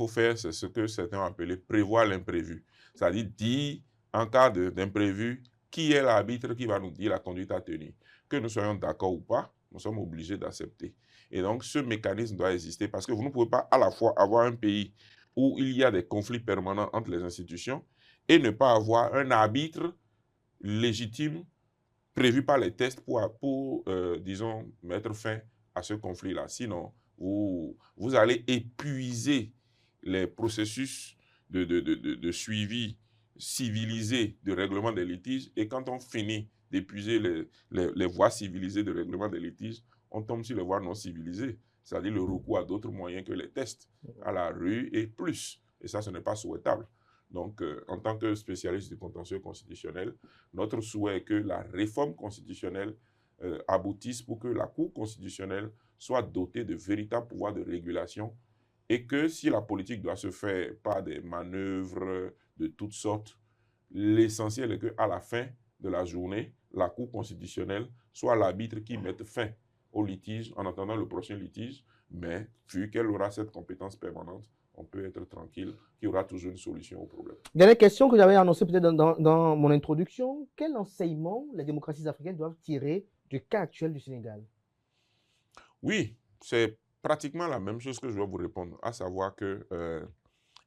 faire, c'est ce que certains ont appelé prévoir l'imprévu. C'est-à-dire dire, en cas d'imprévu, qui est l'arbitre qui va nous dire la conduite à tenir. Que nous soyons d'accord ou pas, nous sommes obligés d'accepter. Et donc, ce mécanisme doit exister parce que vous ne pouvez pas à la fois avoir un pays où il y a des conflits permanents entre les institutions et ne pas avoir un arbitre légitime prévu par les textes pour disons, mettre fin à ce conflit-là. Sinon, vous allez épuiser les processus de suivi civilisé de règlement des litiges et quand on finit d'épuiser les voies civilisées de règlement des litiges, on tombe sur les voies non civilisées, c'est-à-dire le recours à d'autres moyens que les tests, à la rue et plus. Et ça, ce n'est pas souhaitable. Donc, en tant que spécialiste du contentieux constitutionnel, notre souhait est que la réforme constitutionnelle aboutisse pour que la Cour constitutionnelle soit dotée de véritables pouvoirs de régulation et que si la politique doit se faire par des manœuvres de toutes sortes, l'essentiel est qu'à la fin de la journée, la Cour constitutionnelle soit l'arbitre qui mette fin au litige en attendant le prochain litige, mais vu qu'elle aura cette compétence permanente, on peut être tranquille qu'il y aura toujours une solution au problème. Dernière question que j'avais annoncée peut-être dans mon introduction, quel enseignement les démocraties africaines doivent tirer du cas actuel du Sénégal? Oui, c'est pratiquement la même chose que je vais vous répondre, à savoir que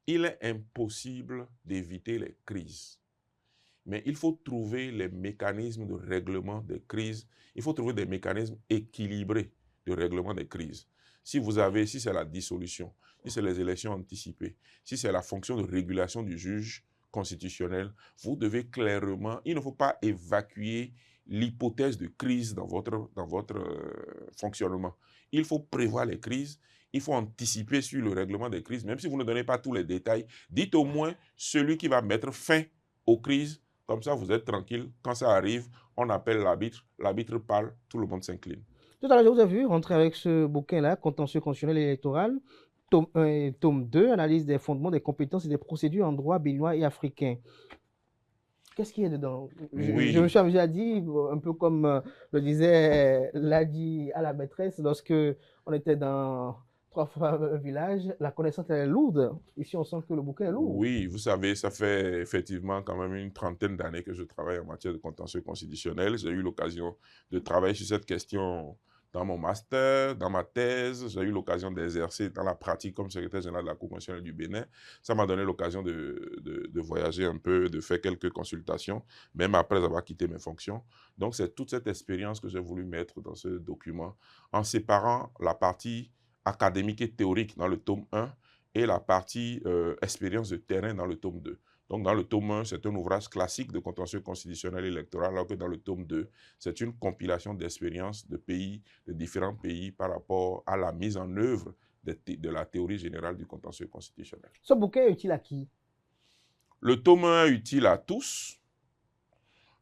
il est impossible d'éviter les crises. Mais il faut trouver les mécanismes de règlement des crises. Il faut trouver des mécanismes équilibrés de règlement des crises. Si c'est la dissolution, si c'est les élections anticipées, si c'est la fonction de régulation du juge constitutionnel, vous devez clairement, il ne faut pas évacuer l'hypothèse de crise dans votre fonctionnement. Il faut prévoir les crises, il faut anticiper sur le règlement des crises, même si vous ne donnez pas tous les détails, dites au moins celui qui va mettre fin aux crises. Comme ça, vous êtes tranquille. Quand ça arrive, on appelle l'arbitre. L'arbitre parle, tout le monde s'incline. Tout à l'heure, je vous ai vu rentrer avec ce bouquin-là, Contentieux constitutionnel et électoral, tome 1 et tome 2, analyse des fondements, des compétences et des procédures en droit béninois et africain. Qu'est-ce qu'il y a dedans? Je me suis amusé à dire, un peu comme le disait Ladi à la maîtresse, lorsque on était dans 3 fois un village, la connaissance est lourde. Ici, on sent que le bouquin est lourd. Oui, vous savez, ça fait effectivement quand même une trentaine d'années que je travaille en matière de contentieux constitutionnel. J'ai eu l'occasion de travailler sur cette question dans mon master, dans ma thèse. J'ai eu l'occasion d'exercer dans la pratique comme secrétaire général de la Cour constitutionnelle du Bénin. Ça m'a donné l'occasion de voyager un peu, de faire quelques consultations, même après avoir quitté mes fonctions. Donc, c'est toute cette expérience que j'ai voulu mettre dans ce document, en séparant la partie académique et théorique dans le tome 1 et la partie expérience de terrain dans le tome 2. Donc, dans le tome 1, c'est un ouvrage classique de contentieux constitutionnel et électoral, alors que dans le tome 2, c'est une compilation d'expériences de différents pays par rapport à la mise en œuvre de la théorie générale du contentieux constitutionnel. Ce bouquin est utile à qui? Le tome 1 est utile à tous.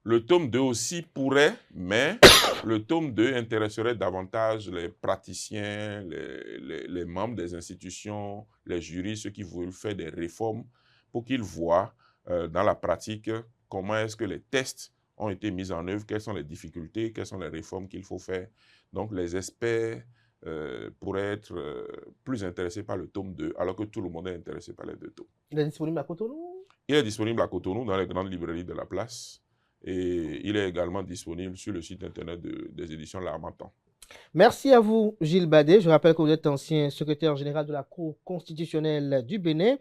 Le tome 2 aussi pourrait, mais le tome 2 intéresserait davantage les praticiens, les membres des institutions, les jurys, ceux qui veulent faire des réformes, pour qu'ils voient dans la pratique comment est-ce que les tests ont été mis en œuvre, quelles sont les difficultés, quelles sont les réformes qu'il faut faire. Donc les experts pourraient être plus intéressés par le tome 2, alors que tout le monde est intéressé par les deux tomes. Il est disponible à Cotonou? Il est disponible à Cotonou, dans les grandes librairies de la place. Et il est également disponible sur le site internet des éditions L'Harmattan. Merci à vous, Gilles Badé. Je rappelle que vous êtes ancien secrétaire général de la Cour constitutionnelle du Bénin.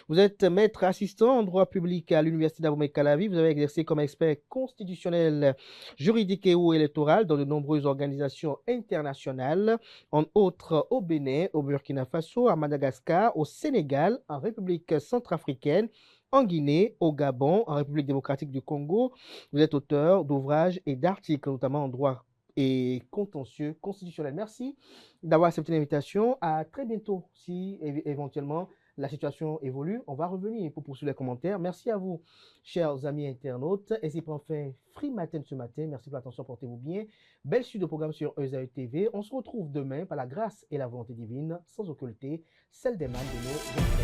Vous êtes maître assistant en droit public à l'Université d'Abomey-Calavi. Vous avez exercé comme expert constitutionnel, juridique et ou électoral dans de nombreuses organisations internationales, entre autres au Bénin, au Burkina Faso, à Madagascar, au Sénégal, en République centrafricaine, en Guinée, au Gabon, en République démocratique du Congo. Vous êtes auteur d'ouvrages et d'articles, notamment en droit et contentieux constitutionnel. Merci d'avoir accepté l'invitation. À très bientôt. Si éventuellement la situation évolue, on va revenir pour poursuivre les commentaires. Merci à vous, chers amis internautes. Et c'est pour fin Free Matin ce matin. Merci pour l'attention, portez-vous bien. Belle suite de programme sur ESAE TV. On se retrouve demain par la grâce et la volonté divine, sans occulter celle des mâles de nos ancêtres.